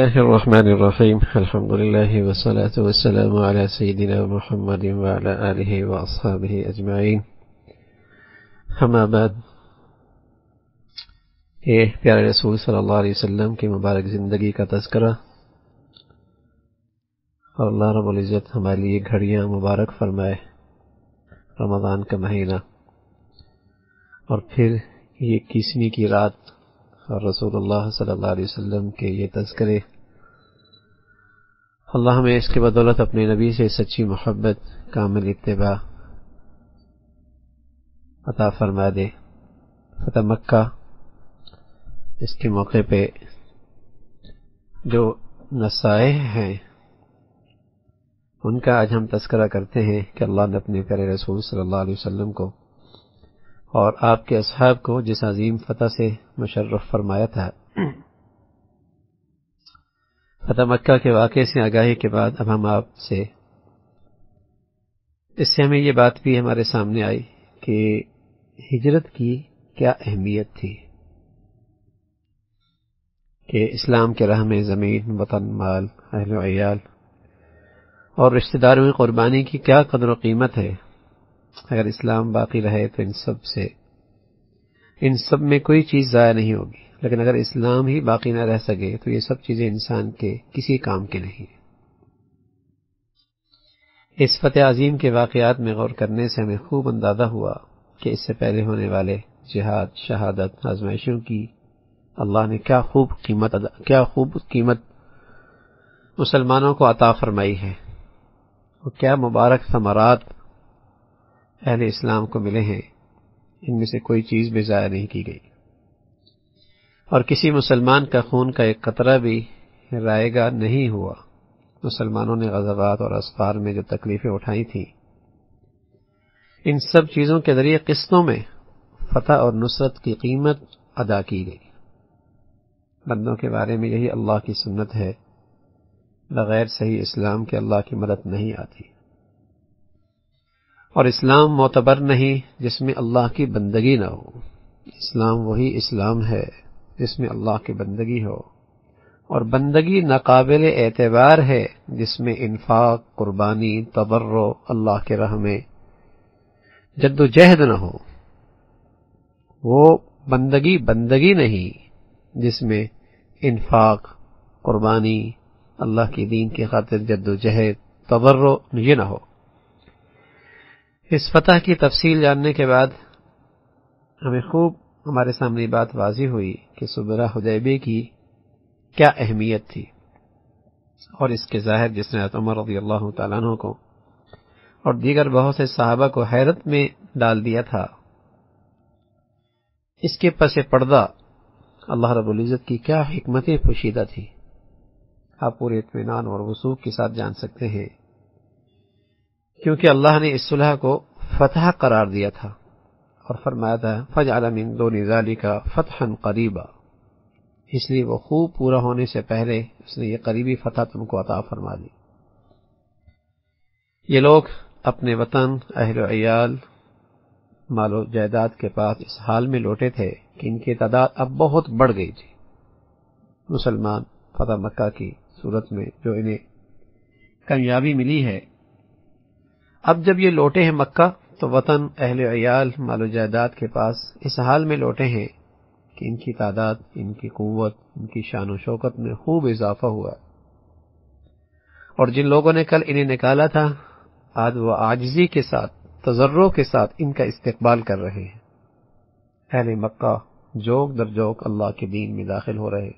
الله الرحمن الرحيم الحمد لله والصلاة والسلام على سيدنا محمد وعلى آله وأصحابه أجمعين أما بعد پیارے رسول صلی اللہ علیہ وسلم کی مبارک زندگی کا تذکرہ اور اللہ رب العزت ہمارے لیے گھڑیاں مبارک فرمائے رمضان کا مہینہ اور پھر یہ 21ویں کی رات اور رسول اللہ صلی اللہ علیہ وسلم کے یہ تذکرے اللہ ہمیں اس کے بدولت اپنے نبی سے سچی محبت کامل اتباع عطا فرما دے۔ فتح مکہ اس کے موقع پہ جو نصائح ہیں ان کا آج ہم تذکرہ کرتے ہیں کہ اللہ نے اپنے پیارے رسول صلی اللہ علیہ وسلم کو اور آپ کے اصحاب کو جس عظیم فتح سے مشرف فرمایا تھا۔ فتح مکہ کے واقعے سے آگاہی کے بعد اب ہم آپ سے اس سے ہمیں یہ بات بھی ہمارے سامنے آئی کہ ہجرت کی کیا اہمیت تھی، کہ اسلام کے راہ میں زمین، وطن، مال، اہل و عیال اور رشتہ داروں کی قربانی کی کیا قدر و قیمت ہے۔ اگر اسلام باقی رہے تو ان سب میں کوئی چیز ضائع نہیں ہوگی، لیکن اگر اسلام ہی باقی نہ رہ سکے تو یہ سب چیزیں انسان کے کسی کام کی نہیں۔ اس فتح عظیم کے واقعات میں غور کرنے سے ہمیں خوب اندازہ ہوا کہ اس سے پہلے ہونے والے جہاد، شہادت، آزمائشوں کی اللہ نے کیا خوب قیمت مسلمانوں کو عطا فرمائی ہے اور کیا مبارک ثمرات اہل اسلام کو ملے ہیں۔ ان میں سے کوئی چیز بھی ضائع نہیں کی گئی اور کسی مسلمان کا خون کا ایک قطرہ بھی رائے گا نہیں ہوا۔ مسلمانوں نے غزوات اور اسفار میں جو تکلیفیں اٹھائی تھیں، ان سب چیزوں کے ذریعے قسطوں میں فتح اور نصرت کی قیمت ادا کی گئی۔ بندوں کے بارے میں یہی اللہ کی سنت ہے، بغیر صحیح اسلام کے اللہ کی مدد نہیں آتی، اور اسلام معتبر نہیں جس میں اللہ کی بندگی نہ ہو۔ اسلام وہی اسلام ہے جس میں اللہ کی بندگی ہو، اور بندگی ناقابل اعتبار ہے جس میں انفاق، قربانی، تبرع، اللہ کے راہ میں جد و جہد نہ ہو۔ وہ بندگی نہیں جس میں انفاق، قربانی، اللہ کی دین کی خاطر جد و جہد، تبرع یہ نہ ہو۔ اس فتح کی تفصیل جاننے کے بعد ہمیں خوب ہمارے سامنے بات واضح ہوئی کہ صلح حدیبیہ کی کیا اہمیت تھی، اور اس کے ظاہر جس نے عمر رضی اللہ تعالیٰ عنہ کو اور دیگر بہت سے صحابہ کو حیرت میں ڈال دیا تھا، اس کے پس پردہ اللہ رب العزت کی کیا حکمتیں پوشیدہ تھی، آپ پورے اطمینان اور وثوق کے ساتھ جان سکتے ہیں، کیونکہ اللہ نے اس صلح کو فتح قرار دیا تھا اور فرمایا تھا فَجْعَلَ مِن دُونِ ذَلِكَ فَتْحًا قَرِيبًا، اس لیے وہ خوب پورا ہونے سے پہلے اس نے یہ قریبی فتح تم کو عطا فرما دی۔ یہ لوگ اپنے وطن، اہل و عیال، مال و جائیداد کے پاس اس حال میں لوٹے تھے کہ ان کی تعداد اب بہت بڑھ گئی تھی۔ مسلمان فتح مکہ کی صورت میں جو انہیں کامیابی ملی ہے، اب جب یہ لوٹے ہیں مکہ تو وطن، اہل و عیال، مال و جائیداد کے پاس اس حال میں لوٹے ہیں کہ ان کی تعداد، ان کی قوت، ان کی شان و شوکت میں خوب اضافہ ہوا، اور جن لوگوں نے کل انہیں نکالا تھا آج وہ عاجزی کے ساتھ، تضرع کے ساتھ ان کا استقبال کر رہے ہیں۔ اہل مکہ جوک در جوک اللہ کے دین میں داخل ہو رہے۔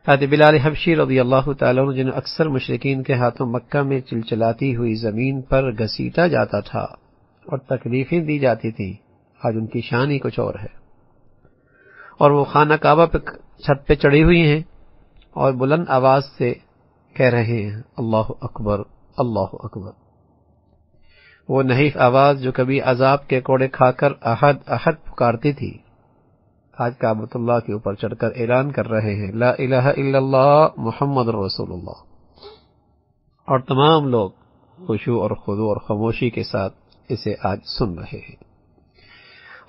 حضرت بلال حبشی رضی اللہ تعالیٰ عنہ جنہیں اکثر مشرکین کے ہاتھوں مکہ میں چلچلاتی ہوئی زمین پر گھسیٹا جاتا تھا اور تکلیفیں دی جاتی تھیں، آج ان کی شان ہی کچھ اور ہے، اور وہ خانہ کعبہ پہ چھت پہ چڑھی ہوئی ہیں اور بلند آواز سے کہہ رہے ہیں اللہ اکبر، اللہ اکبر۔ وہ نحیف آواز جو کبھی عذاب کے کوڑے کھا کر احد احد پکارتی تھی، آج کعبۃ اللہ کے اوپر چڑھ کر اعلان کر رہے ہیں لا الہ الا اللہ محمد رسول اللہ، اور تمام لوگ خشوع اور خضوع اور خاموشی کے ساتھ اسے آج سن رہے ہیں۔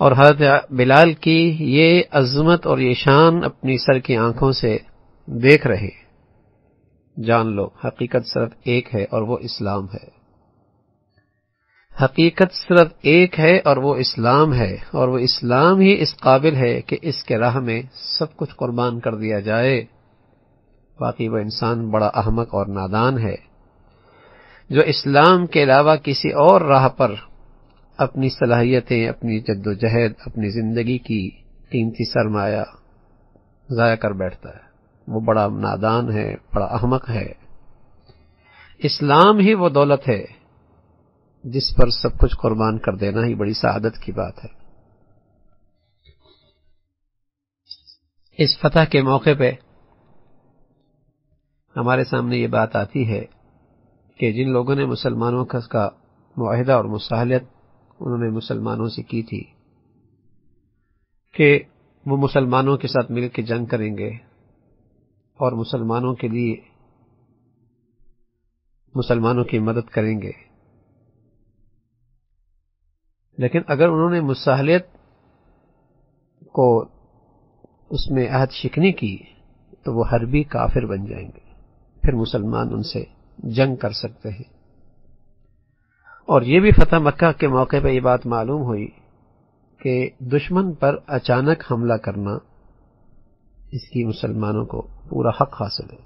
اور حضرت بلال کی یہ عظمت اور یہ شان اپنی سر کی آنکھوں سے دیکھ رہے ہیں۔ جان لو حقیقت صرف ایک ہے اور وہ اسلام ہے. حقیقت صرف ایک ہے اور وہ اسلام ہے، اور وہ اسلام ہی اس قابل ہے کہ اس کے راہ میں سب کچھ قربان کر دیا جائے. باقی وہ انسان بڑا احمق اور نادان ہے جو اسلام کے علاوہ کسی اور راہ پر اپنی صلاحیتیں، اپنی جد و جہد، اپنی زندگی کی قیمتی سرمایہ ضائع کر بیٹھتا ہے. وہ بڑا نادان ہے، بڑا احمق ہے. اسلام ہی وہ دولت ہے جس پر سب کچھ قربان کر دینا ہی بڑی سعادت کی بات ہے. اس فتح کے موقع پہ ہمارے سامنے یہ بات آتی ہے کہ جن لوگوں نے مسلمانوں کا معاہدہ اور مصالحت انہوں نے مسلمانوں سے کی تھی کہ وہ مسلمانوں کے ساتھ مل کے جنگ کریں گے اور مسلمانوں کے لیے مسلمانوں کی مدد کریں گے، لیکن اگر انہوں نے مصالحت کو اس میں عہد شکنی کی تو وہ حربی کافر بن جائیں گے، پھر مسلمان ان سے جنگ کر سکتے ہیں. اور یہ بھی فتح مکہ کے موقع پہ یہ بات معلوم ہوئی کہ دشمن پر اچانک حملہ کرنا اس کی مسلمانوں کو پورا حق حاصل ہے.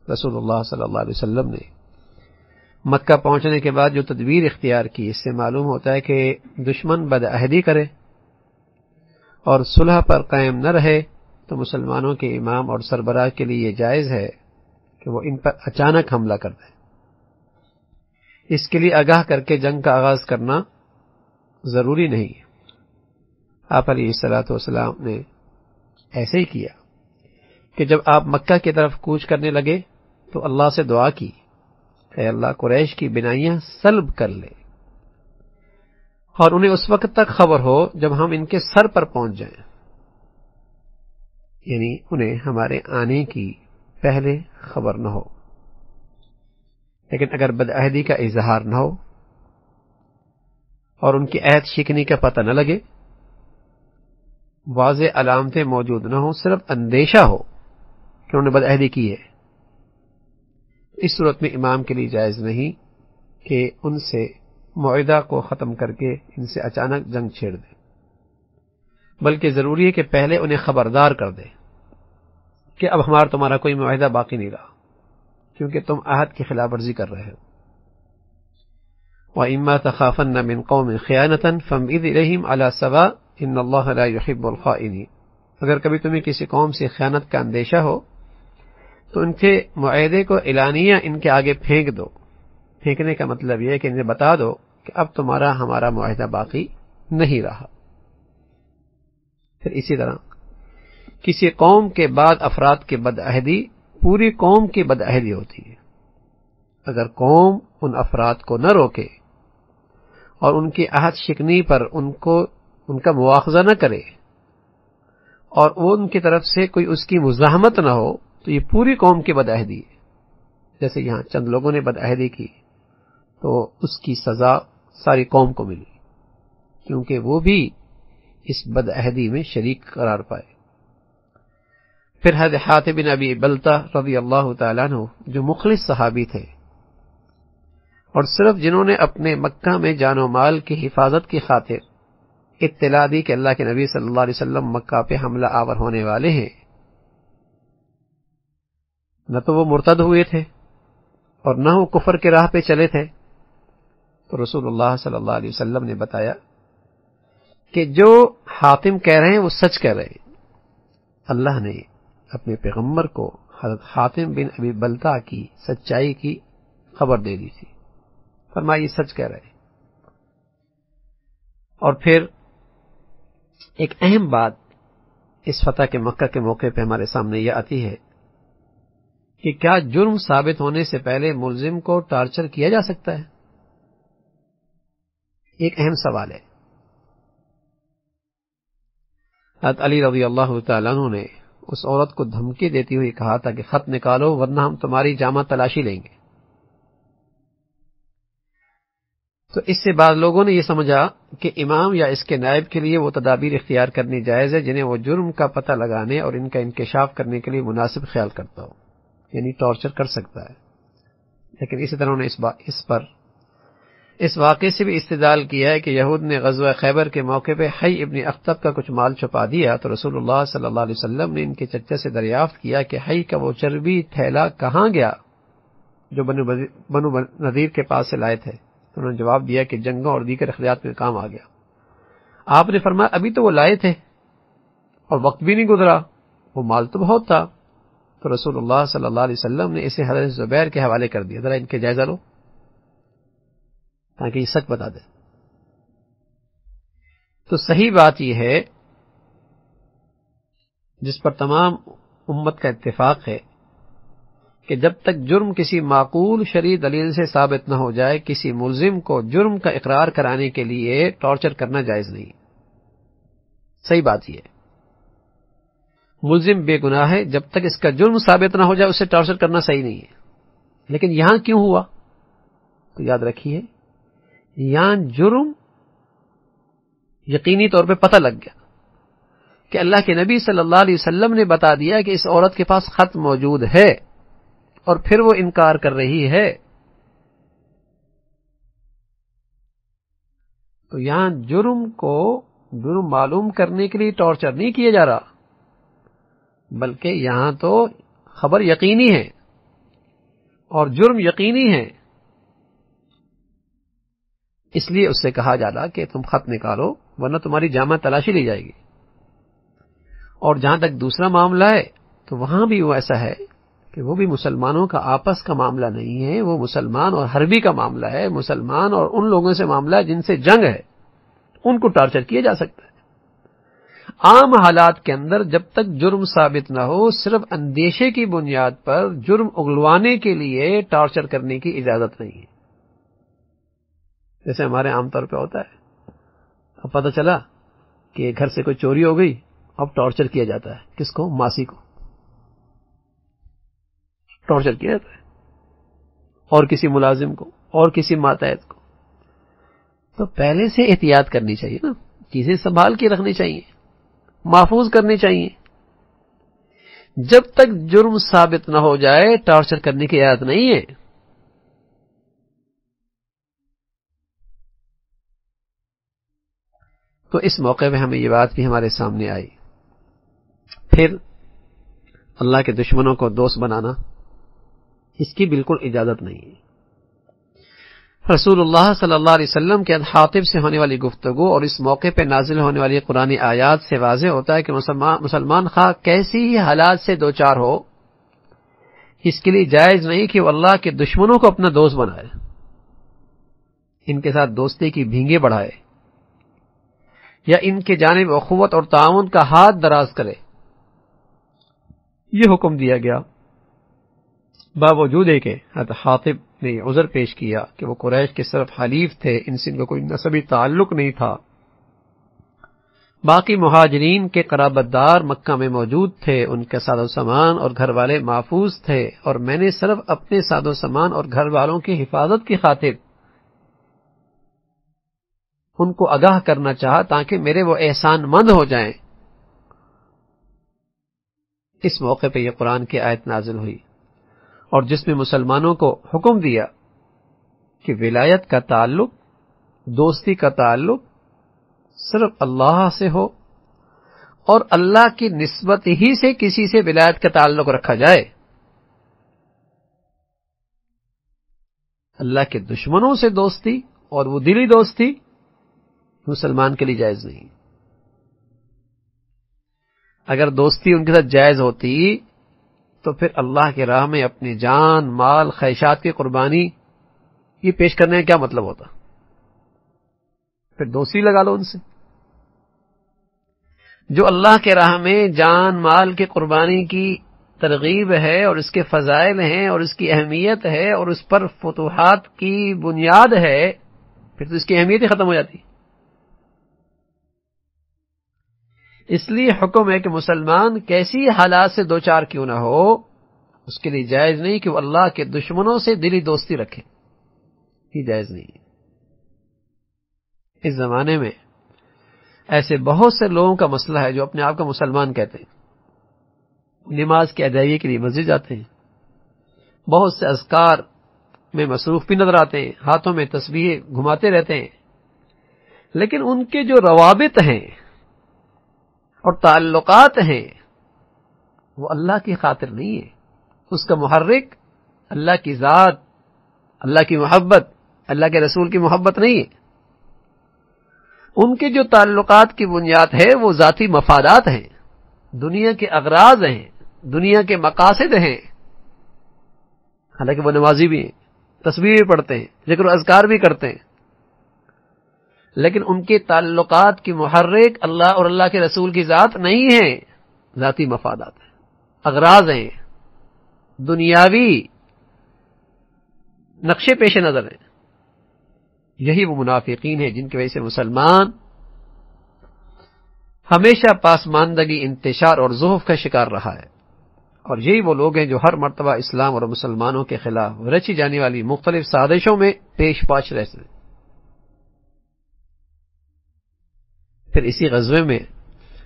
رسول اللہ صلی اللہ علیہ وسلم نے مکہ پہنچنے کے بعد جو تدبیر اختیار کی، اس سے معلوم ہوتا ہے کہ دشمن بدعہدی کرے اور صلح پر قائم نہ رہے تو مسلمانوں کے امام اور سربراہ کے لیے یہ جائز ہے کہ وہ ان پر اچانک حملہ کر دیں. اس کے لیے آگاہ کر کے جنگ کا آغاز کرنا ضروری نہیں. آپ علیہ الصلوۃ والسلام نے ایسے ہی کیا کہ جب آپ مکہ کی طرف کوچ کرنے لگے تو اللہ سے دعا کی کہ اللہ قریش کی بنائیاں سلب کر لے اور انہیں اس وقت تک خبر ہو جب ہم ان کے سر پر پہنچ جائیں، یعنی انہیں ہمارے آنے کی پہلے خبر نہ ہو. لیکن اگر بدعہدی کا اظہار نہ ہو اور ان کی عہد شکنی کا پتہ نہ لگے، واضح علامتیں موجود نہ ہوں، صرف اندیشہ ہو کہ انہوں نے بدعہدی کی ہے، اس صورت میں امام کے لیے جائز نہیں کہ ان سے معاہدہ کو ختم کر کے ان سے اچانک جنگ چھیڑ دے، بلکہ ضروری ہے کہ پہلے انہیں خبردار کر دے کہ اب تمہارا کوئی معاہدہ باقی نہیں رہا کیونکہ تم عہد کی خلاف ورزی کر رہے ہو. وَإِمَّا تَخَافَنَّ مِنْ قَوْمٍ خِيَانَةً فَانبِذْ إِلَيْهِمْ عَلَى سَوَاءٍ إِنَّ اللَّهَ لَا يُحِبُّ الْخَائِنِينَ. اگر کبھی تمہیں کسی قوم سے خیانت کا اندیشہ ہو تو ان کے معاہدے کو اعلانیہ ان کے آگے پھینک دو. پھینکنے کا مطلب یہ ہے کہ انہیں بتا دو کہ اب ہمارا معاہدہ باقی نہیں رہا. پھر اسی طرح کسی قوم کے بعد افراد کی بدعہدی پوری قوم کی بدعہدی ہوتی ہے. اگر قوم ان افراد کو نہ روکے اور ان کی عہد شکنی پر ان کا مواخذہ نہ کرے اور ان کی طرف سے کوئی اس کی مزاحمت نہ ہو تو یہ پوری قوم کی بدعہدی ہے. جیسے یہاں چند لوگوں نے بدعہدی کی تو اس کی سزا ساری قوم کو ملی کیونکہ وہ بھی اس بدعہدی میں شریک قرار پائے. پھر حضرت حاتب بن ابی بلتہ رضی اللہ تعالیٰ عنہ جو مخلص صحابی تھے اور صرف جنہوں نے اپنے مکہ میں جان و مال کی حفاظت کی خاطر اطلاع دی کہ اللہ کے نبی صلی اللہ علیہ وسلم مکہ پہ حملہ آور ہونے والے ہیں، نہ تو وہ مرتد ہوئے تھے اور نہ وہ کفر کے راہ پہ چلے تھے، تو رسول اللہ صلی اللہ علیہ وسلم نے بتایا کہ جو حاتم کہہ رہے ہیں وہ سچ کہہ رہے ہیں. اللہ نے اپنے پیغمبر کو حضرت حاتم بن ابی بلتہ کی سچائی کی خبر دے دی تھی، فرمایا یہ سچ کہہ رہے ہیں. اور پھر ایک اہم بات اس فتح کے مکہ کے موقع پہ ہمارے سامنے یہ آتی ہے کہ کیا جرم ثابت ہونے سے پہلے ملزم کو ٹارچر کیا جا سکتا ہے؟ ایک اہم سوال ہے. حضرت علی رضی اللہ تعالیٰ عنہ نے اس عورت کو دھمکی دیتی ہوئی کہا تھا کہ خط نکالو ورنہ ہم تمہاری جامہ تلاشی لیں گے. تو اس سے بعض لوگوں نے یہ سمجھا کہ امام یا اس کے نائب کے لیے وہ تدابیر اختیار کرنی جائز ہے جنہیں وہ جرم کا پتہ لگانے اور ان کا انکشاف کرنے کے لیے مناسب خیال کرتا ہو. یعنی ٹارچر کر سکتا ہے. لیکن اسی طرح انہوں نے اس واقعے سے بھی استدلال کیا ہے کہ یہود نے غزوہ خیبر کے موقع پہ حی ابن اخطب کا کچھ مال چھپا دیا تو رسول اللہ صلی اللہ علیہ وسلم نے ان کے چچا سے دریافت کیا کہ حی کا وہ چربی تھیلا کہاں گیا جو بنو نذیر کے پاس سے لائے تھے. تو انہوں نے جواب دیا کہ جنگوں اور دیگر اخلاقیات میں کام آ گیا. آپ نے فرمایا ابھی تو وہ لائے تھے اور وقت بھی نہیں گزرا، وہ مال تو بہت تھا. تو رسول اللہ صلی اللہ علیہ وسلم نے اسے حضرت زبیر کے حوالے کر دیا، ذرا ان کے جائزہ لو تاکہ یہ سچ بتا دیں. تو صحیح بات یہ ہے جس پر تمام امت کا اتفاق ہے کہ جب تک جرم کسی معقول شرعی دلیل سے ثابت نہ ہو جائے کسی ملزم کو جرم کا اقرار کرانے کے لیے ٹارچر کرنا جائز نہیں. صحیح بات یہ ہے ملزم بے گناہ ہے، جب تک اس کا جرم ثابت نہ ہو جائے اسے ٹارچر کرنا صحیح نہیں ہے. لیکن یہاں کیوں ہوا؟ تو یاد رکھیے یہاں جرم یقینی طور پہ پتہ لگ گیا کہ اللہ کے نبی صلی اللہ علیہ وسلم نے بتا دیا کہ اس عورت کے پاس خط موجود ہے اور پھر وہ انکار کر رہی ہے. تو یہاں جرم معلوم کرنے کے لیے ٹارچر نہیں کیا جا رہا، بلکہ یہاں تو خبر یقینی ہے اور جرم یقینی ہے، اس لیے اس سے کہا جا رہا کہ تم خط نکالو ورنہ تمہاری جامع تلاشی لی جائے گی. اور جہاں تک دوسرا معاملہ ہے تو وہاں بھی وہ ایسا ہے کہ وہ بھی مسلمانوں کا آپس کا معاملہ نہیں ہے، وہ مسلمان اور حربی کا معاملہ ہے. مسلمان اور ان لوگوں سے معاملہ ہے جن سے جنگ ہے، ان کو ٹارچر کیا جا سکتا ہے. عام حالات کے اندر جب تک جرم ثابت نہ ہو صرف اندیشے کی بنیاد پر جرم اگلوانے کے لیے ٹارچر کرنے کی اجازت نہیں ہے. جیسے ہمارے عام طور پہ ہوتا ہے، اب پتہ چلا کہ گھر سے کوئی چوری ہو گئی، اب ٹارچر کیا جاتا ہے. کس کو؟ ماسی کو ٹارچر کیا جاتا ہے، اور کسی ملازم کو، اور کسی ماتحت کو. تو پہلے سے احتیاط کرنی چاہیے نا، چیزیں سنبھال کے رکھنی چاہیے، محفوظ کرنی چاہیے. جب تک جرم ثابت نہ ہو جائے ٹارچر کرنے کی اجازت نہیں ہے. تو اس موقع پہ ہمیں یہ بات بھی ہمارے سامنے آئی. پھر اللہ کے دشمنوں کو دوست بنانا، اس کی بالکل اجازت نہیں ہے. رسول اللہ صلی اللہ علیہ وسلم کے حاطب سے ہونے والی گفتگو اور اس موقع پہ نازل ہونے والی قرآنی آیات سے واضح ہوتا ہے کہ مسلمان خواہ کیسی ہی حالات سے دوچار ہو، اس کے لیے جائز نہیں کہ وہ اللہ کے دشمنوں کو اپنا دوست بنائے، ان کے ساتھ دوستی کی بھینگیں بڑھائے یا ان کے جانب اخوت اور تعاون کا ہاتھ دراز کرے. یہ حکم دیا گیا باوجود ہے کہ حضرت حاطب نے عذر پیش کیا کہ وہ قریش کے صرف حلیف تھے، ان سے ان کا کوئی نسبی تعلق نہیں تھا. باقی مہاجرین کے قرابت دار مکہ میں موجود تھے، ان کے ساز و سامان اور گھر والے محفوظ تھے، اور میں نے صرف اپنے ساز و سامان اور گھر والوں کی حفاظت کی خاطر ان کو آگاہ کرنا چاہا تاکہ میرے وہ احسان مند ہو جائیں. اس موقع پہ یہ قرآن کی آیت نازل ہوئی اور جس میں مسلمانوں کو حکم دیا کہ ولایت کا تعلق، دوستی کا تعلق صرف اللہ سے ہو اور اللہ کی نسبت ہی سے کسی سے ولایت کا تعلق رکھا جائے. اللہ کے دشمنوں سے دوستی اور وہ دلی دوستی مسلمان کے لیے جائز نہیں. اگر دوستی ان کے ساتھ جائز ہوتی تو پھر اللہ کی راہ میں اپنی جان، مال، خواہشات کی قربانی یہ پیش کرنے کا کیا مطلب ہوتا؟ پھر دوستی لگا لو ان سے. جو اللہ کے راہ میں جان، مال کی قربانی کی ترغیب ہے اور اس کے فضائل ہیں اور اس کی اہمیت ہے اور اس پر فتوحات کی بنیاد ہے، پھر تو اس کی اہمیت ہی ختم ہو جاتی. اس لیے حکم ہے کہ مسلمان کیسی حالات سے دوچار کیوں نہ ہو، اس کے لیے جائز نہیں کہ وہ اللہ کے دشمنوں سے دلی دوستی رکھے. یہ جائز نہیں ہے. اس زمانے میں ایسے بہت سے لوگوں کا مسئلہ ہے جو اپنے آپ کو مسلمان کہتے ہیں، نماز کی ادائیگی کے لیے مسجد جاتے ہیں، بہت سے اذکار میں مصروف بھی نظر آتے ہیں، ہاتھوں میں تسبیح گھماتے رہتے ہیں، لیکن ان کے جو روابط ہیں اور تعلقات ہیں وہ اللہ کی خاطر نہیں ہے. اس کا محرک اللہ کی ذات، اللہ کی محبت، اللہ کے رسول کی محبت نہیں ہے. ان کے جو تعلقات کی بنیاد ہے وہ ذاتی مفادات ہیں، دنیا کے اغراض ہیں، دنیا کے مقاصد ہیں. حالانکہ وہ نمازی بھی ہیں، تسبیح بھی پڑھتے ہیں، ذکر و اذکار بھی کرتے ہیں، لیکن ان کے تعلقات کی محرک اللہ اور اللہ کے رسول کی ذات نہیں ہے، ذاتی مفادات ہیں، اغراض ہیں، دنیاوی نقشے پیش نظر ہیں. یہی وہ منافقین ہیں جن کی وجہ سے مسلمان ہمیشہ پاسماندگی، انتشار اور زحف کا شکار رہا ہے. اور یہی وہ لوگ ہیں جو ہر مرتبہ اسلام اور مسلمانوں کے خلاف رچی جانے والی مختلف سازشوں میں پیش پاش رہتے ہیں. پھر اسی غزوے میں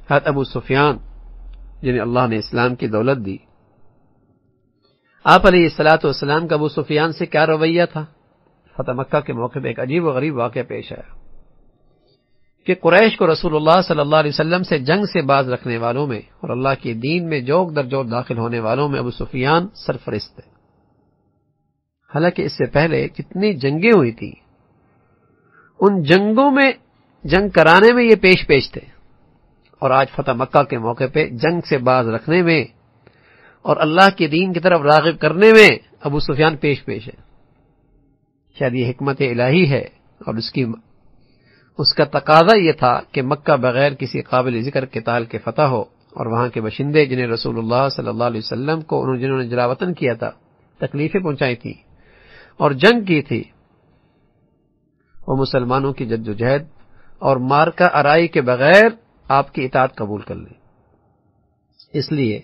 حضرت ابو سفیان جنہیں اللہ نے اسلام کی دولت دی، آپ علیہ الصلوۃ والسلام کا ابو سفیان سے کیا رویہ تھا؟ فتح مکہ کے موقع پہ ایک عجیب و غریب واقعہ پیش آیا کہ قریش کو رسول اللہ صلی اللہ علیہ وسلم سے جنگ سے باز رکھنے والوں میں اور اللہ کے دین میں جوک در جوک داخل ہونے والوں میں ابو سفیان سرفرست تھے. حالانکہ اس سے پہلے جتنی جنگیں ہوئی تھی ان جنگوں میں جنگ کرانے میں یہ پیش تھے، اور آج فتح مکہ کے موقع پہ جنگ سے باز رکھنے میں اور اللہ کے دین کی طرف راغب کرنے میں ابو سفیان پیش ہے. شاید یہ حکمت الہی ہے، اور اس کا تقاضا یہ تھا کہ مکہ بغیر کسی قابل ذکر قتال کے فتح ہو، اور وہاں کے باشندے جنہیں رسول اللہ صلی اللہ علیہ وسلم کو جنہوں نے جلاوطن کیا تھا، تکلیفیں پہنچائی تھی اور جنگ کی تھی، وہ مسلمانوں کی جدوجہد اور مارکہ آرائی کے بغیر آپ کی اطاعت قبول کر لیں. اس لیے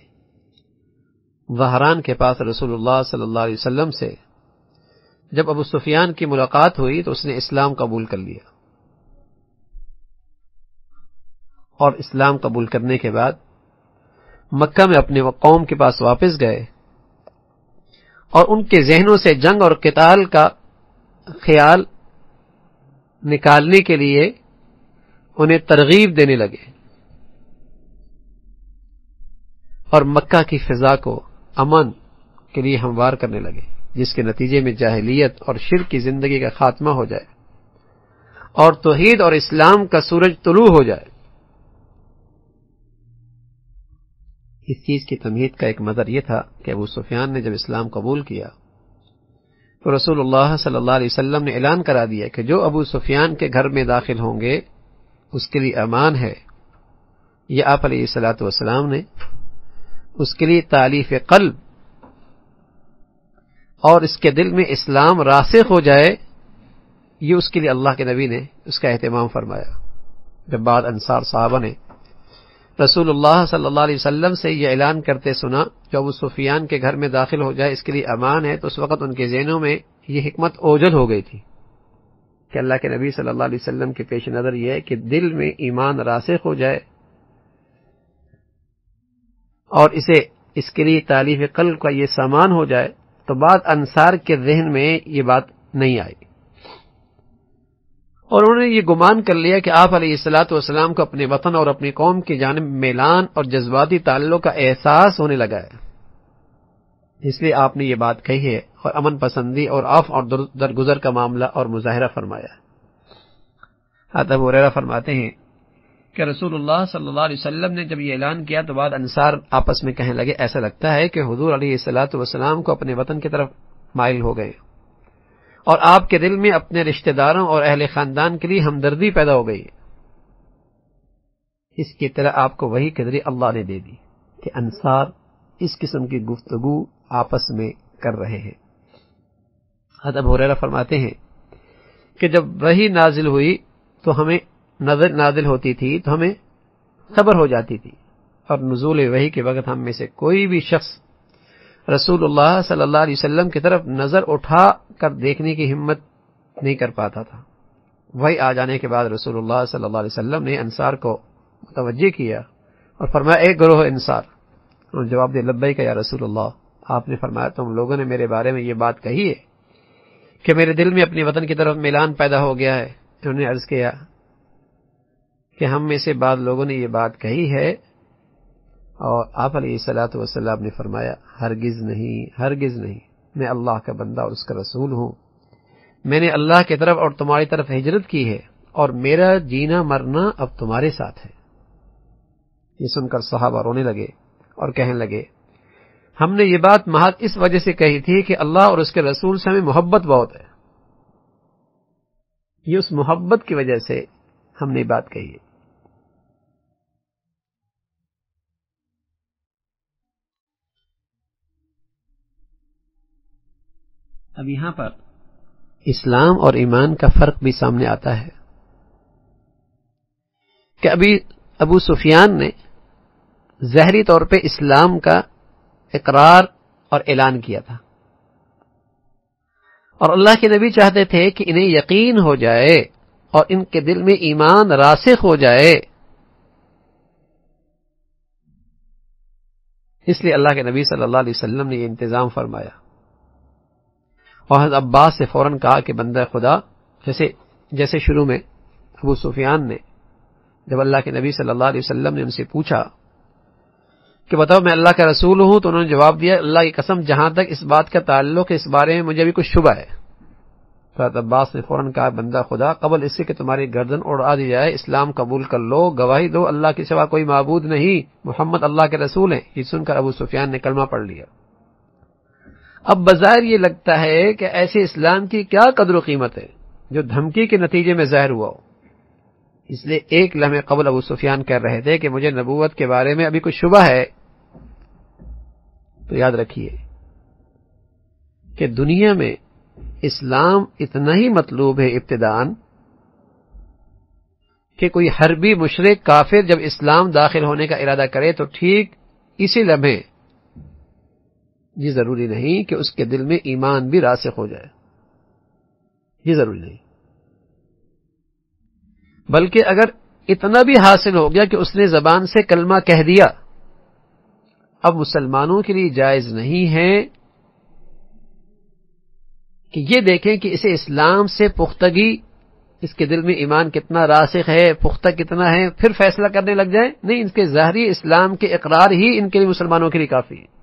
ظہران کے پاس رسول اللہ صلی اللہ علیہ وسلم سے جب ابو سفیان کی ملاقات ہوئی تو اس نے اسلام قبول کر لیا، اور اسلام قبول کرنے کے بعد مکہ میں اپنے قوم کے پاس واپس گئے اور ان کے ذہنوں سے جنگ اور قتال کا خیال نکالنے کے لیے انہیں ترغیب دینے لگے، اور مکہ کی فضا کو امن کے لیے ہموار کرنے لگے، جس کے نتیجے میں جاہلیت اور شرک کی زندگی کا خاتمہ ہو جائے اور توحید اور اسلام کا سورج طلوع ہو جائے. اس چیز کی تمہید کا ایک مظہر یہ تھا کہ ابو سفیان نے جب اسلام قبول کیا تو رسول اللہ صلی اللہ علیہ وسلم نے اعلان کرا دیا کہ جو ابو سفیان کے گھر میں داخل ہوں گے اس کے لیے امان ہے. یہ آپ علیہ الصلوۃ والسلام نے اس کے لیے تالیف قلب اور اس کے دل میں اسلام راسخ ہو جائے، یہ اس کے لیے اللہ کے نبی نے اس کا اہتمام فرمایا. جب بعد انصار صحابہ نے رسول اللہ صلی اللہ علیہ وسلم سے یہ اعلان کرتے سنا جو ابو سفیان کے گھر میں داخل ہو جائے اس کے لیے امان ہے، تو اس وقت ان کے ذہنوں میں یہ حکمت اوجل ہو گئی تھی کہ اللہ کے نبی صلی اللہ علیہ وسلم کے پیش نظر یہ ہے کہ دل میں ایمان راسخ ہو جائے اور اس کے لیے تالیف قلب کا یہ سامان ہو جائے. تو بعد انصار کے ذہن میں یہ بات نہیں آئی، اور انہوں نے یہ گمان کر لیا کہ آپ علیہ الصلوۃ والسلام کو اپنے وطن اور اپنی قوم کی جانب میلان اور جذباتی تعلق کا احساس ہونے لگا ہے، اس لیے آپ نے یہ بات کہی ہے اور امن پسندی اور عفو اور درگزر کا معاملہ اور مظاہرہ فرمایا. حضرت ابو ہریرہ فرماتے ہیں کہ رسول اللہ صلی اللہ علیہ وسلم نے جب یہ اعلان کیا تو بعد انصار آپس میں کہنے لگے ایسا لگتا ہے کہ حضور علیہ الصلوۃ والسلام کو اپنے وطن کی طرف مائل ہو گئے اور آپ کے دل میں اپنے رشتہ داروں اور اہل خاندان کے لیے ہمدردی پیدا ہو گئی. اس کی اطلاع آپ کو وحی کے ذریعے اللہ نے دے دی کہ انصار اس قسم کی گفتگو آپس میں کر رہے ہیں. حضرت ابو ہریرہ فرماتے ہیں کہ جب وحی نازل ہوئی تو ہمیں نازل ہوتی تھی تو ہمیں خبر ہو جاتی تھی، اور نزول وحی کے وقت ہم میں سے کوئی بھی شخص رسول اللہ صلی اللہ علیہ وسلم کی طرف نظر اٹھا کر دیکھنے کی ہمت نہیں کر پاتا تھا. وحی آ جانے کے بعد رسول اللہ صلی اللہ علیہ وسلم نے انصار کو متوجہ کیا اور فرمایا اے گروہ انصار، انہوں نے جواب دیا لبیک یا رسول اللہ، آپ نے فرمایا تم لوگوں نے میرے بارے میں یہ بات کہی ہے کہ میرے دل میں اپنے وطن کی طرف میلان پیدا ہو گیا ہے. انہوں نے عرض کیا کہ ہم میں سے بعض لوگوں نے یہ بات کہی ہے، اور آپ علیہ الصلوۃ والسلام نے فرمایا ہرگز نہیں، ہرگز نہیں، میں اللہ کا بندہ اور اس کا رسول ہوں. میں نے اللہ کی طرف اور تمہاری طرف ہجرت کی ہے، اور میرا جینا مرنا اب تمہارے ساتھ ہے. یہ سن کر صحابہ رونے لگے اور کہنے لگے ہم نے یہ بات محض اس وجہ سے کہی تھی کہ اللہ اور اس کے رسول سے ہمیں محبت بہت ہے. یہ اس محبت کی وجہ سے ہم نے بات کہی ہے. اب یہاں پر اسلام اور ایمان کا فرق بھی سامنے آتا ہے کہ ابھی ابو سفیان نے ظاہری طور پہ اسلام کا اقرار اور اعلان کیا تھا، اور اللہ کے نبی چاہتے تھے کہ انہیں یقین ہو جائے اور ان کے دل میں ایمان راسخ ہو جائے. اس لیے اللہ کے نبی صلی اللہ علیہ وسلم نے یہ انتظام فرمایا، اور حضرت عباس سے فوراً کہا کہ بندہ خدا، جیسے شروع میں ابو سفیان نے جب اللہ کے نبی صلی اللہ علیہ وسلم نے ان سے پوچھا کہ بتاؤ میں اللہ کا رسول ہوں، تو انہوں نے جواب دیا اللہ کی قسم جہاں تک اس بات کا تعلق ہے اس بارے میں مجھے بھی کچھ شبہ ہے. حضرت عباس نے فوراً کہا بندہ خدا، قبل اس سے کہ تمہاری گردن اڑا دی جائے اسلام قبول کر لو، گواہی دو اللہ کے سوا کوئی معبود نہیں، محمد اللہ کے رسول ہیں. یہ سن کر ابو سفیان نے کلمہ پڑھ لیا. اب بظاہر یہ لگتا ہے کہ ایسے اسلام کی کیا قدر و قیمت ہے جو دھمکی کے نتیجے میں ظاہر ہوا ہو. اس لیے ایک لمحے قبل ابو سفیان کہہ رہے تھے کہ مجھے نبوت کے بارے میں ابھی کچھ شبہ ہے. تو یاد رکھیے کہ دنیا میں اسلام اتنا ہی مطلوب ہے ابتداءً کہ کوئی حربی مشرک کافر جب اسلام داخل ہونے کا ارادہ کرے تو ٹھیک اسی لمحے یہ ضروری نہیں کہ اس کے دل میں ایمان بھی راسخ ہو جائے، یہ ضروری نہیں، بلکہ اگر اتنا بھی حاصل ہو گیا کہ اس نے زبان سے کلمہ کہہ دیا، اب مسلمانوں کے لیے جائز نہیں ہے کہ یہ دیکھیں کہ اسے اسلام سے پختگی، اس کے دل میں ایمان کتنا راسخ ہے، پختہ کتنا ہے، پھر فیصلہ کرنے لگ جائیں. نہیں، ان کے ظاہری اسلام کے اقرار ہی ان کے لیے مسلمانوں کے لیے کافی ہے.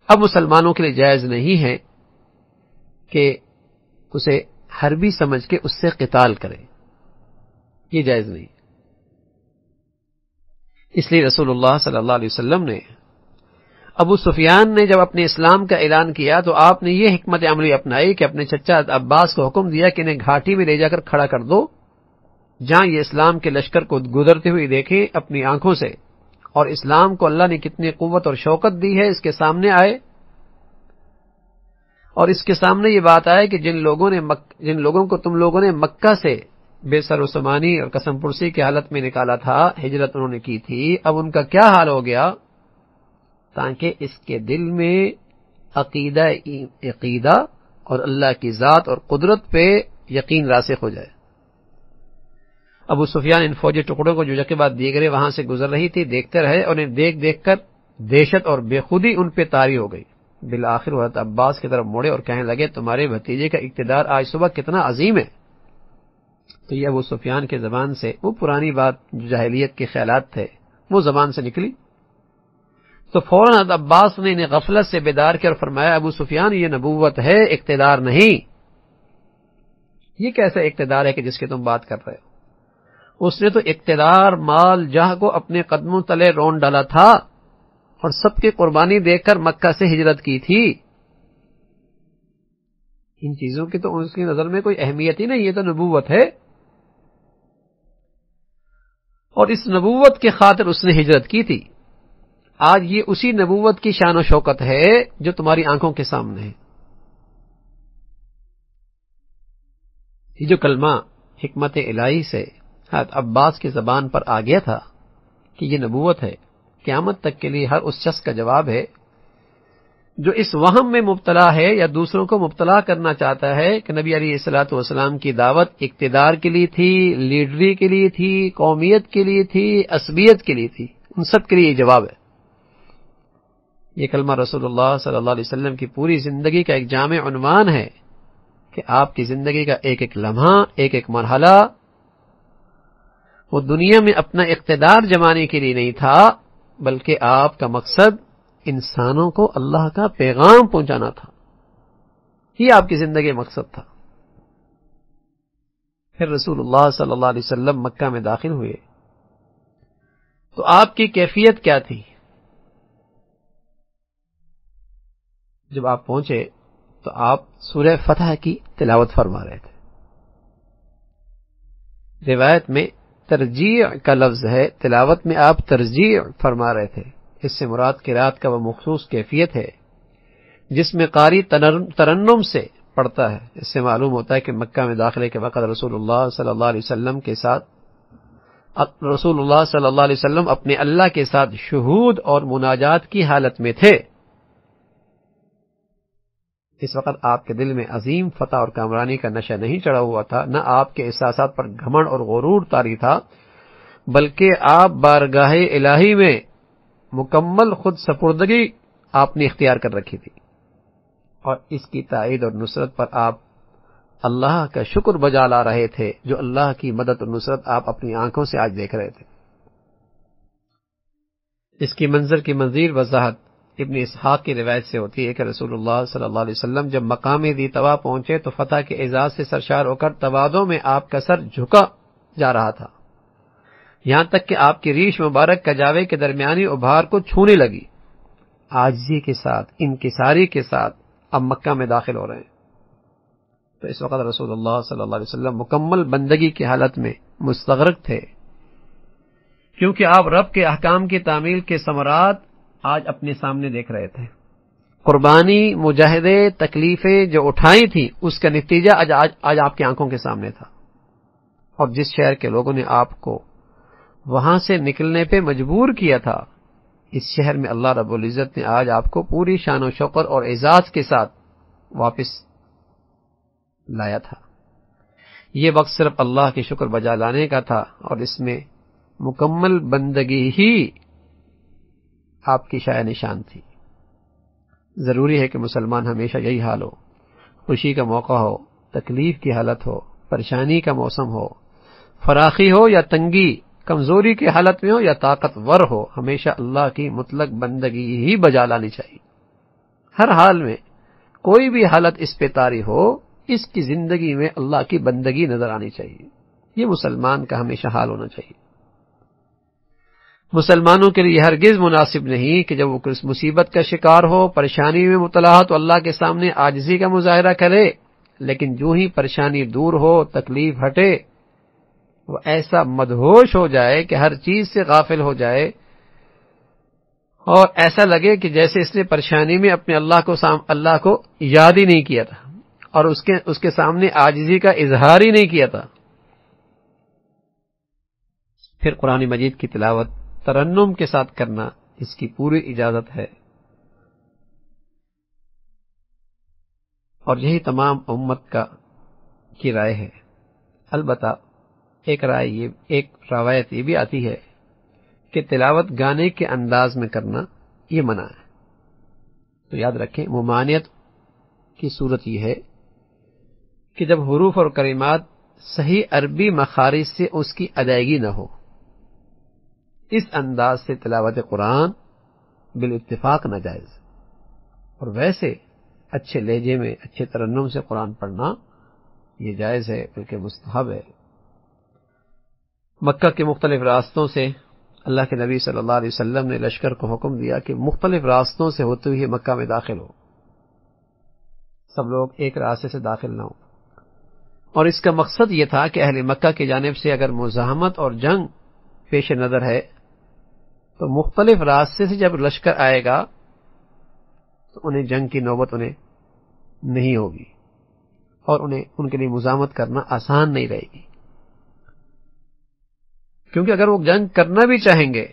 اب مسلمانوں کے لیے جائز نہیں ہے کہ اسے حربی سمجھ کے اس سے قتال کریں، یہ جائز نہیں. اس لیے رسول اللہ صلی اللہ علیہ وسلم نے ابو سفیان نے جب اپنے اسلام کا اعلان کیا تو آپ نے یہ حکمت عملی اپنائی کہ اپنے چچا عباس کو حکم دیا کہ انہیں گھاٹی میں لے جا کر کھڑا کر دو، جہاں یہ اسلام کے لشکر کو گزرتے ہوئے دیکھیں اپنی آنکھوں سے، اور اسلام کو اللہ نے کتنی قوت اور شوکت دی ہے اس کے سامنے آئے، اور اس کے سامنے یہ بات آئے کہ جن لوگوں کو تم لوگوں نے مکہ سے بے سر و سمانی اور قسم پرسی کی حالت میں نکالا تھا، ہجرت انہوں نے کی تھی، اب ان کا کیا حال ہو گیا، تاکہ اس کے دل میں عقیدہ اور اللہ کی ذات اور قدرت پہ یقین راسخ ہو جائے. ابو سفیان ان فوجی ٹکڑوں کو جو جگہ بعد دیگرے وہاں سے گزر رہی تھی دیکھتے رہے، اور انہیں دیکھ کر دہشت اور بے خودی ان پہ طاری ہو گئی. بالآخر حضرت عباس کی طرف موڑے اور کہنے لگے تمہارے بھتیجے کا اقتدار آج صبح کتنا عظیم ہے. تو یہ ابو سفیان کے زبان سے وہ پرانی بات جو جاہلیت کے خیالات تھے وہ زبان سے نکلی. تو فوراً حضرت عباس نے انہیں غفلت سے بیدار کیا اور فرمایا ابو سفیان یہ نبوت ہے، اقتدار نہیں. یہ کیسا اقتدار ہے کہ جس کی تم بات کر رہے ہو؟ اس نے تو اقتدار، مال، جاہ کو اپنے قدموں تلے رون ڈالا تھا اور سب کی قربانی دیکھ کر مکہ سے ہجرت کی تھی. ان چیزوں کی تو اس کی نظر میں کوئی اہمیت ہی نہیں، یہ تو نبوت ہے، اور اس نبوت کے خاطر اس نے ہجرت کی تھی. آج یہ اسی نبوت کی شان و شوکت ہے جو تمہاری آنکھوں کے سامنے ہے. یہ جو کلمہ حکمت الہی سے حضرت عباس کی زبان پر آ گیا تھا کہ یہ نبوت ہے، قیامت تک کے لیے ہر اس شخص کا جواب ہے جو اس وہم میں مبتلا ہے یا دوسروں کو مبتلا کرنا چاہتا ہے کہ نبی علیہ الصلوۃ والسلام کی دعوت اقتدار کے لیے تھی، لیڈری کے لیے تھی، قومیت کے لیے تھی، عصبیت کے لیے تھی. ان سب کے لیے یہ جواب ہے یہ کلمہ رسول اللہ صلی اللہ علیہ وسلم کی پوری زندگی کا ایک جامع عنوان ہے کہ آپ کی زندگی کا ایک ایک لمحہ، ایک ایک مرحلہ وہ دنیا میں اپنا اقتدار جمانے کے لیے نہیں تھا، بلکہ آپ کا مقصد انسانوں کو اللہ کا پیغام پہنچانا تھا. یہ آپ کی زندگی مقصد تھا. پھر رسول اللہ صلی اللہ علیہ وسلم مکہ میں داخل ہوئے تو آپ کی کیفیت کیا تھی؟ جب آپ پہنچے تو آپ سورہ فتح کی تلاوت فرما رہے تھے. روایت میں ترجیع کا لفظ ہے، تلاوت میں آپ ترجیع فرما رہے تھے. اس سے مراد قرات کا وہ مخصوص کیفیت ہے جس میں قاری ترنم سے پڑھتا ہے. اس سے معلوم ہوتا ہے کہ مکہ میں داخلے کے وقت رسول اللہ صلی اللہ علیہ وسلم کے ساتھ رسول اللہ صلی اللہ علیہ وسلم اپنے اللہ کے ساتھ شہود اور مناجات کی حالت میں تھے. اس وقت آپ کے دل میں عظیم فتح اور کامرانی کا نشہ نہیں چڑھا ہوا تھا، نہ آپ کے احساسات پر گھمنڈ اور غرور طاری تھا، بلکہ آپ بارگاہ الہی میں مکمل خود سپردگی آپ نے اختیار کر رکھی تھی، اور اس کی تائید اور نصرت پر آپ اللہ کا شکر بجا لا رہے تھے، جو اللہ کی مدد اور نصرت آپ اپنی آنکھوں سے آج دیکھ رہے تھے. اس کی منظر کی مزید وضاحت ابن اسحاق کی روایت سے ہوتی ہے کہ رسول اللہ صلی اللہ علیہ وسلم جب مقام ذی طوا پہنچے تو فتح کے اعزاز سے سرشار ہو کر تواضع میں آپ کا سر جھکا جا رہا تھا، یہاں تک کہ آپ کی ریش مبارک کجاوے کے درمیانی ابھار کو چھونے لگی. عاجزی کے ساتھ، انکساری کے ساتھ اب مکہ میں داخل ہو رہے ہیں. تو اس وقت رسول اللہ صلی اللہ علیہ وسلم مکمل بندگی کی حالت میں مستغرق تھے، کیونکہ آپ رب کے احکام کی تعمیل کے ثمرات آج اپنے سامنے دیکھ رہے تھے. قربانی، مجاہدے، تکلیفیں جو اٹھائی تھی اس کا نتیجہ آج آپ کی آنکھوں کے سامنے تھا. اور جس شہر کے لوگوں نے آپ کو وہاں سے نکلنے پہ مجبور کیا تھا، اس شہر میں اللہ رب العزت نے آج آپ کو پوری شان و شوکت اور اعزاز کے ساتھ واپس لایا تھا. یہ وقت صرف اللہ کے شکر بجا لانے کا تھا، اور اس میں مکمل بندگی ہی آپ کی شایع نشان تھی. ضروری ہے کہ مسلمان ہمیشہ یہی حال ہو، خوشی کا موقع ہو، تکلیف کی حالت ہو، پریشانی کا موسم ہو، فراخی ہو یا تنگی، کمزوری کی حالت میں ہو یا طاقتور ہو، ہمیشہ اللہ کی مطلق بندگی ہی بجا لانی چاہیے. ہر حال میں کوئی بھی حالت اس پہ طاری ہو، اس کی زندگی میں اللہ کی بندگی نظر آنی چاہیے. یہ مسلمان کا ہمیشہ حال ہونا چاہیے. مسلمانوں کے لیے ہرگز مناسب نہیں کہ جب وہ مصیبت کا شکار ہو، پریشانی میں مبتلا تو اللہ کے سامنے عاجزی کا مظاہرہ کرے، لیکن جو ہی پریشانی دور ہو، تکلیف ہٹے، وہ ایسا مدہوش ہو جائے کہ ہر چیز سے غافل ہو جائے، اور ایسا لگے کہ جیسے اس نے پریشانی میں اپنے اللہ کو یاد ہی نہیں کیا تھا، اور اس کے سامنے عاجزی کا اظہار ہی نہیں کیا تھا. پھر قرآن مجید کی تلاوت ترنم کے ساتھ کرنا، اس کی پوری اجازت ہے، اور یہی تمام امت کی رائے ہے. البتہ ایک روایت یہ بھی آتی ہے کہ تلاوت گانے کے انداز میں کرنا یہ منع ہے. تو یاد رکھیں، ممانعت کی صورت یہ ہے کہ جب حروف اور کلمات صحیح عربی مخارج سے اس کی ادائیگی نہ ہو. اس انداز سے تلاوت قرآن بالاتفاق ناجائز، اور ویسے اچھے لہجے میں اچھے ترنم سے قرآن پڑھنا یہ جائز ہے، بلکہ مستحب ہے. مکہ کے مختلف راستوں سے اللہ کے نبی صلی اللہ علیہ وسلم نے لشکر کو حکم دیا کہ مختلف راستوں سے ہوتے ہوئے مکہ میں داخل ہو، سب لوگ ایک راستے سے داخل نہ ہو. اور اس کا مقصد یہ تھا کہ اہل مکہ کی جانب سے اگر مزاحمت اور جنگ پیش نظر ہے تو مختلف راستے سے جب لشکر آئے گا تو انہیں جنگ کی نوبت انہیں نہیں ہوگی، اور ان کے لیے مزاحمت کرنا آسان نہیں رہے گی. کیونکہ اگر وہ جنگ کرنا بھی چاہیں گے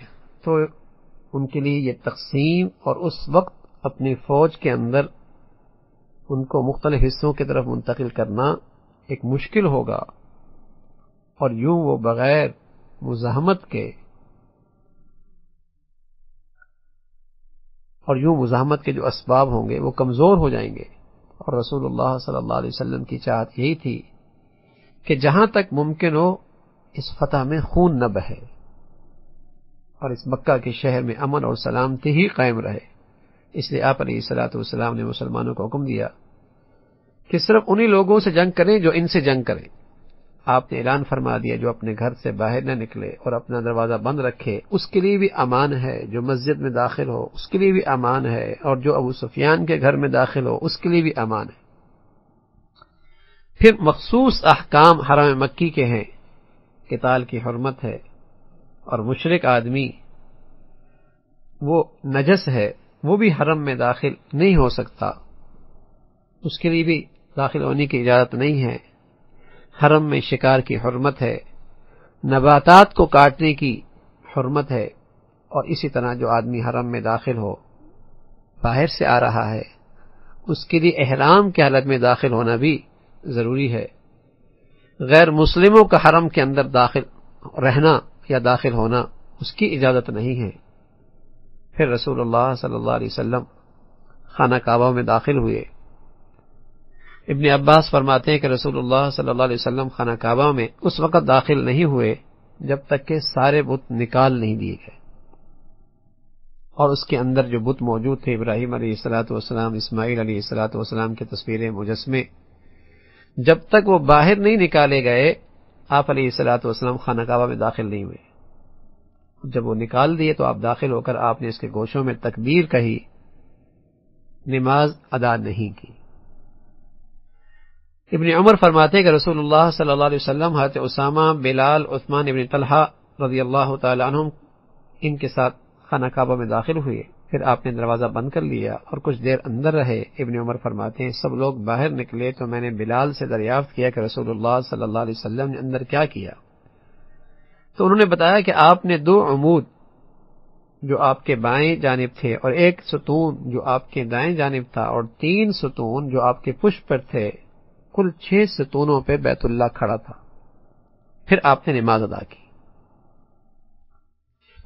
تو ان کے لیے یہ تقسیم اور اس وقت اپنی فوج کے اندر ان کو مختلف حصوں کی طرف منتقل کرنا ایک مشکل ہوگا، اور یوں وہ بغیر مزاحمت کے اور یوں مزاحمت کے جو اسباب ہوں گے وہ کمزور ہو جائیں گے۔ اور رسول اللہ صلی اللہ علیہ وسلم کی چاہت یہی تھی کہ جہاں تک ممکن ہو اس فتح میں خون نہ بہے اور اس مکہ کے شہر میں امن اور سلامتی ہی قائم رہے۔ اس لیے آپ علیہ الصلوۃ والسلام نے مسلمانوں کو حکم دیا کہ صرف انہی لوگوں سے جنگ کریں جو ان سے جنگ کریں۔ آپ نے اعلان فرما دیا جو اپنے گھر سے باہر نہ نکلے اور اپنا دروازہ بند رکھے اس کے لیے بھی امان ہے، جو مسجد میں داخل ہو اس کے لیے بھی امان ہے، اور جو ابو سفیان کے گھر میں داخل ہو اس کے لیے بھی امان ہے۔ پھر مخصوص احکام حرم مکی کے ہیں، قتال کی حرمت ہے، اور مشرک آدمی وہ نجس ہے، وہ بھی حرم میں داخل نہیں ہو سکتا، اس کے لیے بھی داخل ہونے کی اجازت نہیں ہے۔ حرم میں شکار کی حرمت ہے، نباتات کو کاٹنے کی حرمت ہے، اور اسی طرح جو آدمی حرم میں داخل ہو باہر سے آ رہا ہے اس کے لیے احرام کی حالت میں داخل ہونا بھی ضروری ہے۔ غیر مسلموں کا حرم کے اندر داخل رہنا یا داخل ہونا اس کی اجازت نہیں ہے۔ پھر رسول اللہ صلی اللہ علیہ وسلم خانہ کعبہ میں داخل ہوئے۔ ابن عباس فرماتے ہیں کہ رسول اللہ صلی اللہ علیہ وسلم خانہ کعبہ میں اس وقت داخل نہیں ہوئے جب تک کہ سارے بت نکال نہیں دیے گئے، اور اس کے اندر جو بت موجود تھے ابراہیم علیہ الصلوۃ والسلام، اسماعیل علیہ الصلوۃ والسلام کی تصویریں، مجسمے، جب تک وہ باہر نہیں نکالے گئے آپ علیہ الصلوۃ والسلام خانہ کعبہ میں داخل نہیں ہوئے۔ جب وہ نکال دیے تو آپ داخل ہو کر آپ نے اس کے گوشوں میں تکبیر کہی، نماز ادا نہیں کی۔ ابن عمر فرماتے ہیں کہ رسول اللہ صلی اللہ علیہ وسلم حضرت اسامہ، بلال، عثمان ابن طلحہ رضی اللہ تعالی عنہم ان کے ساتھ خانہ کعبہ میں داخل ہوئے۔ پھر آپ نے دروازہ بند کر لیا اور کچھ دیر اندر رہے۔ ابن عمر فرماتے ہیں سب لوگ باہر نکلے تو میں نے بلال سے دریافت کیا کہ رسول اللہ صلی اللہ علیہ وسلم نے اندر کیا کیا، تو انہوں نے بتایا کہ آپ نے 2 عمود جو آپ کے بائیں جانب تھے اور 1 ستون جو آپ کے دائیں جانب تھا اور 3 ستون جو آپ کے پشت پر تھے، کل 6 ستونوں پہ بیت اللہ کھڑا تھا۔ پھر آپ نے نماز ادا کی۔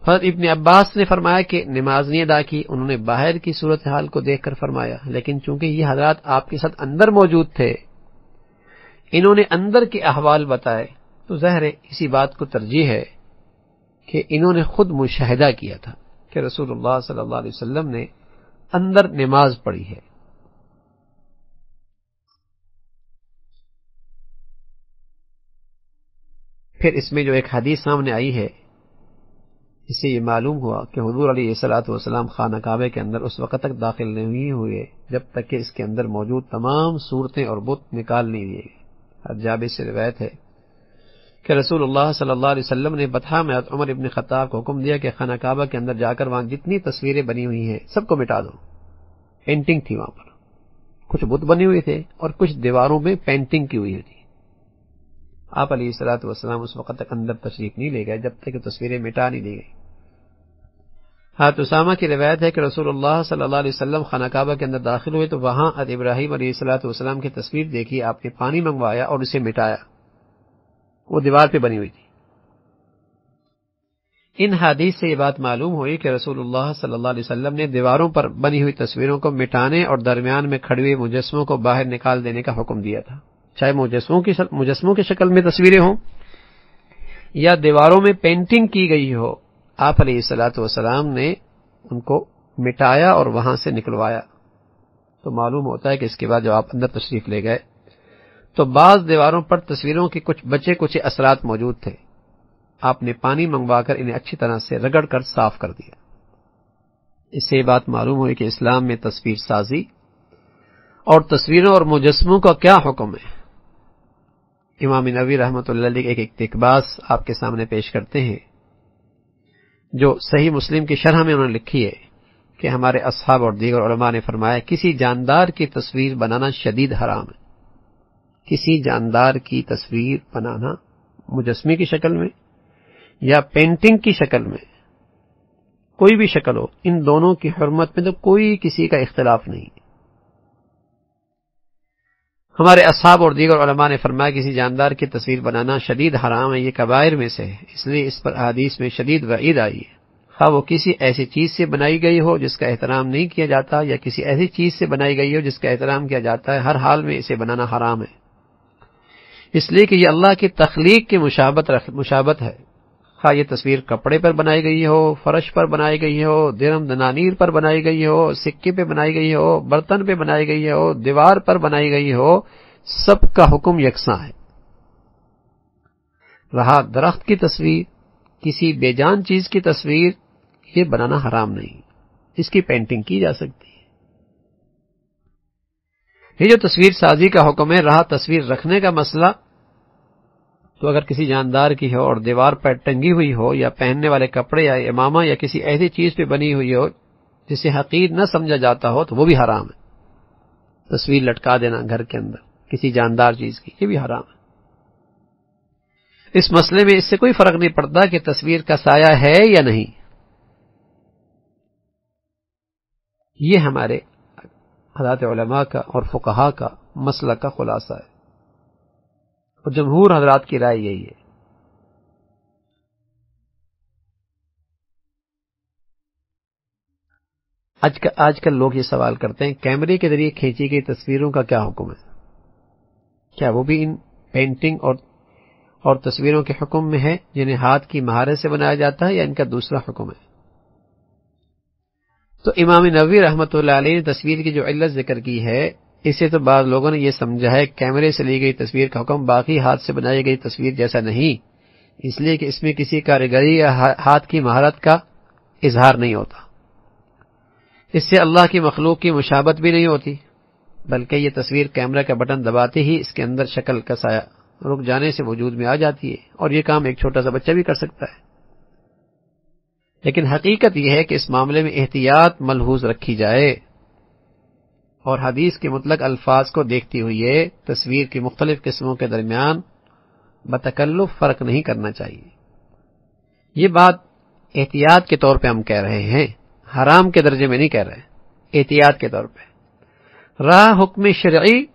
حضرت ابن عباس نے فرمایا کہ نماز نہیں ادا کی، انہوں نے باہر کی صورتحال کو دیکھ کر فرمایا، لیکن چونکہ یہ حضرات آپ کے ساتھ اندر موجود تھے، انہوں نے اندر کے احوال بتائے، تو ظاہر ہے اسی بات کو ترجیح ہے کہ انہوں نے خود مشاہدہ کیا تھا کہ رسول اللہ صلی اللہ علیہ وسلم نے اندر نماز پڑھی ہے۔ پھر اس میں جو ایک حدیث سامنے آئی ہے، اس سے یہ معلوم ہوا کہ حضور علیہ الصلوۃ والسلام خانہ کعبہ کے اندر اس وقت تک داخل نہیں ہوئے جب تک کہ اس کے اندر موجود تمام صورتیں اور بت نکال نہیں دیے گئے۔ حضرت جابر سے روایت ہے کہ رسول اللہ صلی اللہ علیہ وسلم نے بطحہ میں حضرت عمر ابن خطاب کو حکم دیا کہ خانہ کعبہ کے اندر جا کر وہاں جتنی تصویریں بنی ہوئی ہیں سب کو مٹا دو۔ پینٹنگ تھی وہاں پر، کچھ بت بنے ہوئے تھے اور کچھ دیواروں میں پینٹنگ کی ہوئی تھی۔ آپ علیہ الصلوۃ والسلام اس وقت تک اندر تشریف نہیں لے گئے جب تک کہ تصویریں مٹا نہیں دی گئی۔ حضرت اسامہ کی روایت ہے کہ رسول اللہ صلی اللہ علیہ وسلم خانہ کعبہ کے اندر داخل ہوئے تو وہاں حضرت ابراہیم علیہ الصلوۃ والسلام کی تصویر دیکھی، آپ نے پانی منگوایا اور اسے مٹایا، وہ دیوار پہ بنی ہوئی تھی۔ ان حدیث سے یہ بات معلوم ہوئی کہ رسول اللہ صلی اللہ علیہ وسلم نے دیواروں پر بنی ہوئی تصویروں کو مٹانے اور درمیان میں کھڑے ہوئے مجسموں کو باہر نکال دینے کا حکم دیا تھا، چاہے مجسموں کی شکل میں تصویریں ہوں یا دیواروں میں پینٹنگ کی گئی ہو۔ آپ علیہ الصلوۃ والسلام نے ان کو مٹایا اور وہاں سے نکلوایا۔ تو معلوم ہوتا ہے کہ اس کے بعد جب آپ اندر تشریف لے گئے تو بعض دیواروں پر تصویروں کے کچھ بچے کچھ اثرات موجود تھے، آپ نے پانی منگوا کر انہیں اچھی طرح سے رگڑ کر صاف کر دیا۔ اس سے یہ بات معلوم ہوئی کہ اسلام میں تصویر سازی اور تصویروں اور مجسموں کا کیا حکم ہے۔ امام نووی رحمۃ اللہ علیہ ایک اقتباس آپ کے سامنے پیش کرتے ہیں جو صحیح مسلم کی شرح میں انہوں نے لکھی ہے کہ ہمارے اصحاب اور دیگر علماء نے فرمایا کسی جاندار کی تصویر بنانا شدید حرام ہے۔ کسی جاندار کی تصویر بنانا مجسمے کی شکل میں یا پینٹنگ کی شکل میں، کوئی بھی شکل ہو، ان دونوں کی حرمت میں تو کوئی کسی کا اختلاف نہیں۔ ہمارے اصحاب اور دیگر علماء نے فرمایا کسی جاندار کی تصویر بنانا شدید حرام ہے، یہ کبائر میں سے ہے، اس لیے اس پر احادیث میں شدید وعید آئی ہے۔ خواہ وہ کسی ایسی چیز سے بنائی گئی ہو جس کا احترام نہیں کیا جاتا، یا کسی ایسی چیز سے بنائی گئی ہو جس کا احترام کیا جاتا ہے، ہر حال میں اسے بنانا حرام ہے، اس لیے کہ یہ اللہ کی تخلیق کی مشابت ہے۔ خواہ یہ تصویر کپڑے پر بنائی گئی ہو، فرش پر بنائی گئی ہو، درم دنانیر پر بنائی گئی ہو، سکے پہ بنائی گئی ہو، برتن پہ بنائی گئی ہو، دیوار پر بنائی گئی ہو، سب کا حکم یکساں ہے۔ رہا درخت کی تصویر، کسی بے جان چیز کی تصویر، یہ بنانا حرام نہیں، اس کی پینٹنگ کی جا سکتی ہے۔ یہ جو تصویر سازی کا حکم ہے، رہا تصویر رکھنے کا مسئلہ، تو اگر کسی جاندار کی ہو اور دیوار پر ٹنگی ہوئی ہو، یا پہننے والے کپڑے یا امامہ یا کسی ایسی چیز پہ بنی ہوئی ہو جسے حقیر نہ سمجھا جاتا ہو، تو وہ بھی حرام ہے۔ تصویر لٹکا دینا گھر کے اندر کسی جاندار چیز کی، یہ بھی حرام ہے۔ اس مسئلے میں اس سے کوئی فرق نہیں پڑتا کہ تصویر کا سایہ ہے یا نہیں، یہ ہمارے حضرات علماء کا اور فقہاء کا مسلک کا خلاصہ ہے، اور جمہور حضرات کی رائے یہی ہے۔ آج کل لوگ یہ سوال کرتے ہیں کیمرے کے ذریعے کھینچی گئی تصویروں کا کیا حکم ہے؟ کیا وہ بھی ان پینٹنگ اور تصویروں کے حکم میں ہے جنہیں ہاتھ کی مہارت سے بنایا جاتا ہے، یا ان کا دوسرا حکم ہے؟ تو امام نووی رحمۃ اللہ علیہ نے تصویر کی جو علت ذکر کی ہے، اسے تو بعض لوگوں نے یہ سمجھا ہے کیمرے سے لی گئی تصویر کا حکم باقی ہاتھ سے بنائی گئی تصویر جیسا نہیں، اس لیے کہ اس میں کسی کاریگری یا ہاتھ کی مہارت کا اظہار نہیں ہوتا، اس سے اللہ کی مخلوق کی مشابت بھی نہیں ہوتی، بلکہ یہ تصویر کیمرہ کا بٹن دباتے ہی اس کے اندر شکل کا سایہ رک جانے سے وجود میں آ جاتی ہے، اور یہ کام ایک چھوٹا سا بچہ بھی کر سکتا ہے۔ لیکن حقیقت یہ ہے کہ اس معاملے میں احتیاط ملحوظ رکھی جائے، اور حدیث کے مطلق الفاظ کو دیکھتی ہوئی تصویر کی مختلف قسموں کے درمیان بتکلف فرق نہیں کرنا چاہیے۔ یہ بات احتیاط کے طور پہ ہم کہہ رہے ہیں، حرام کے درجے میں نہیں کہہ رہے، احتیاط کے طور پہ۔ رہا حکم شرعی،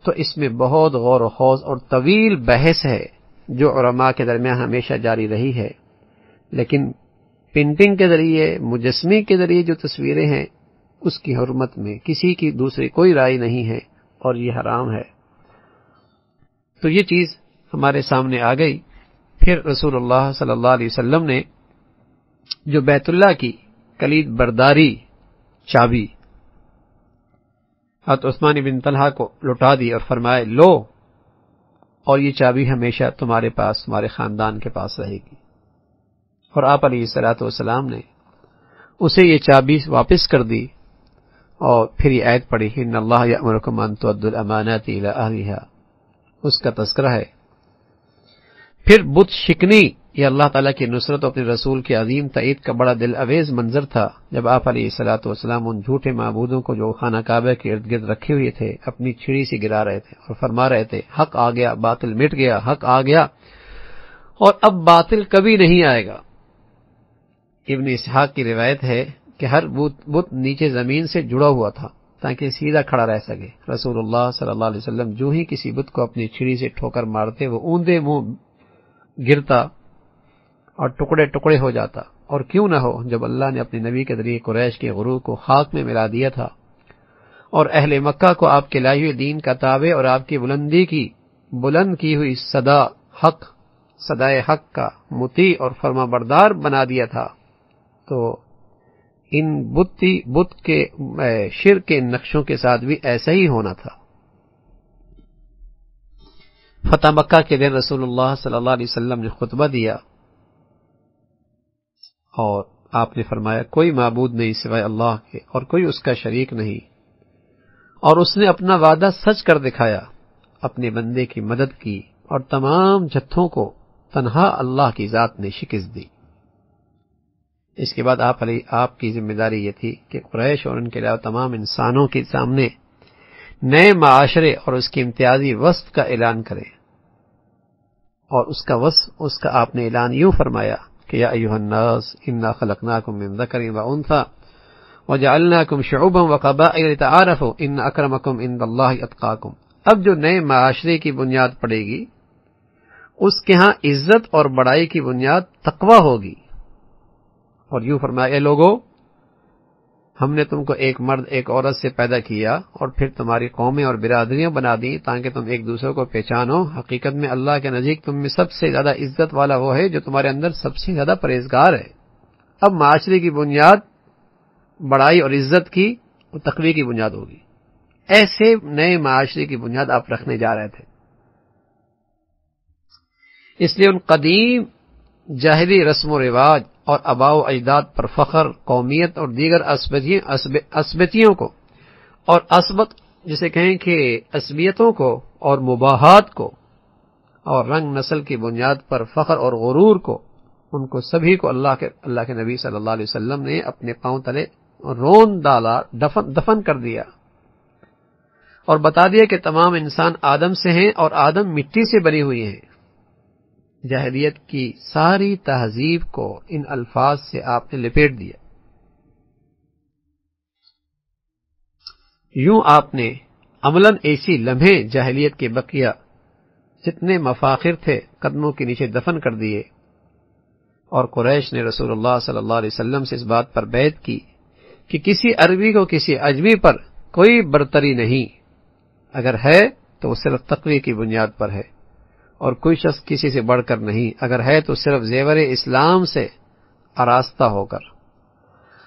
تو اس میں بہت غور و خوض اور طویل بحث ہے جو علماء کے درمیان ہمیشہ جاری رہی ہے، لیکن پینٹنگ کے ذریعے، مجسمے کے ذریعے جو تصویریں ہیں، اس کی حرمت میں کسی کی دوسری کوئی رائے نہیں ہے، اور یہ حرام ہے۔ تو یہ چیز ہمارے سامنے آ گئی۔ پھر رسول اللہ صلی اللہ علیہ وسلم نے جو بیت اللہ کی کلید برداری چابی حضرت عثمان بن طلحہ کو لوٹا دی اور فرمائے لو، اور یہ چابی ہمیشہ تمہارے پاس، تمہارے خاندان کے پاس رہے گی، اور آپ علیہ الصلوۃ والسلام نے اسے یہ چابی واپس کر دی، اور پھر یہ آیت پڑھی ان اللہ یأمرکم ان تؤدوا الامانات الی اہلھا، اس کا تذکرہ ہے۔ پھر بت شکنی، یہ اللہ تعالیٰ کی نصرت و اپنے رسول کی عظیم تائید کا بڑا دل اویز منظر تھا، جب آپ علیہ الصلوۃ والسلام ان جھوٹے معبودوں کو جو خانہ کعبہ کے ارد گرد رکھے ہوئے تھے اپنی چھڑی سے گرا رہے تھے، اور فرما رہے تھے حق آ گیا، باطل مٹ گیا، حق آ گیا، اور اب باطل کبھی نہیں آئے گا۔ ابن اسحاق کی روایت ہے کہ ہر بت نیچے زمین سے جڑا ہوا تھا تاکہ سیدھا کھڑا رہ سکے۔ رسول اللہ صلی اللہ علیہ وسلم جو ہی کسی بت کو اپنی چھڑی سے ٹھوکر مارتے، وہ اوندے منہ گرتا اور ٹکڑے ٹکڑے ہو جاتا، اور کیوں نہ ہو جب اللہ نے اپنے نبی کے ذریعے قریش کے غرور کو خاک میں ملا دیا تھا، اور اہل مکہ کو آپ کے لائے ہوئے دین کا تابع اور آپ کی بلند کی ہوئی صدائے حق کا مطیع اور فرما بردار بنا دیا تھا، تو ان بت کے شرک کے نقشوں کے ساتھ بھی ایسا ہی ہونا تھا۔ فتح مکہ کے دن رسول اللہ صلی اللہ علیہ وسلم نے خطبہ دیا، اور آپ نے فرمایا کوئی معبود نہیں سوائے اللہ کے، اور کوئی اس کا شریک نہیں، اور اس نے اپنا وعدہ سچ کر دکھایا، اپنے بندے کی مدد کی، اور تمام جتھوں کو تنہا اللہ کی ذات نے شکست دی۔ اس کے بعد آپ کی ذمہ داری یہ تھی کہ قریش اور ان کے علاوہ تمام انسانوں کے سامنے نئے معاشرے اور اس کی امتیازی وصف کا اعلان کریں، اور اس کا آپ نے اعلان یوں فرمایا کہ یا ایھا الناس انا خلقناکم من ذکر و انثی وجعلناکم شعوبا وقبائل لتعارفوا ان اکرمکم عند اللہ اتقاکم۔ اب جو نئے معاشرے کی بنیاد پڑے گی، اس کے ہاں عزت اور بڑائی کی بنیاد تقوی ہوگی، اور یوں فرمایا، اے لوگو، ہم نے تم کو ایک مرد ایک عورت سے پیدا کیا اور پھر تمہاری قومیں اور برادریاں بنا دی تاکہ تم ایک دوسرے کو پہچانو۔ حقیقت میں اللہ کے نزدیک تم میں سب سے زیادہ عزت والا وہ ہے جو تمہارے اندر سب سے زیادہ پرہیزگار ہے۔ اب معاشرے کی بنیاد بڑائی اور عزت کی اور تقوی کی بنیاد ہوگی۔ ایسے نئے معاشرے کی بنیاد آپ رکھنے جا رہے تھے۔ اس لیے ان قدیم جاہلی رسم و رواج اور آباء و اجداد پر فخر، قومیت اور دیگر عصبیتوں کو اور جسے کہیں کہ عصبیتوں کو اور مباحات کو اور رنگ نسل کی بنیاد پر فخر اور غرور کو، ان کو سبھی کو اللہ کے نبی صلی اللہ علیہ وسلم نے اپنے پاؤں تلے رون ڈالا، دفن کر دیا اور بتا دیا کہ تمام انسان آدم سے ہیں اور آدم مٹی سے بنی ہوئی ہیں۔ جاہلیت کی ساری تہذیب کو ان الفاظ سے آپ نے لپیٹ دیا۔ یوں آپ نے عملاً ایسی لمحے جاہلیت کے بقیہ جتنے مفاخر تھے قدموں کے نیچے دفن کر دیے، اور قریش نے رسول اللہ صلی اللہ علیہ وسلم سے اس بات پر بیعت کی کہ کسی عربی کو کسی عجمی پر کوئی برتری نہیں، اگر ہے تو وہ صرف تقوی کی بنیاد پر ہے، اور کوئی شخص کسی سے بڑھ کر نہیں، اگر ہے تو صرف زیور اسلام سے آراستہ ہو کر،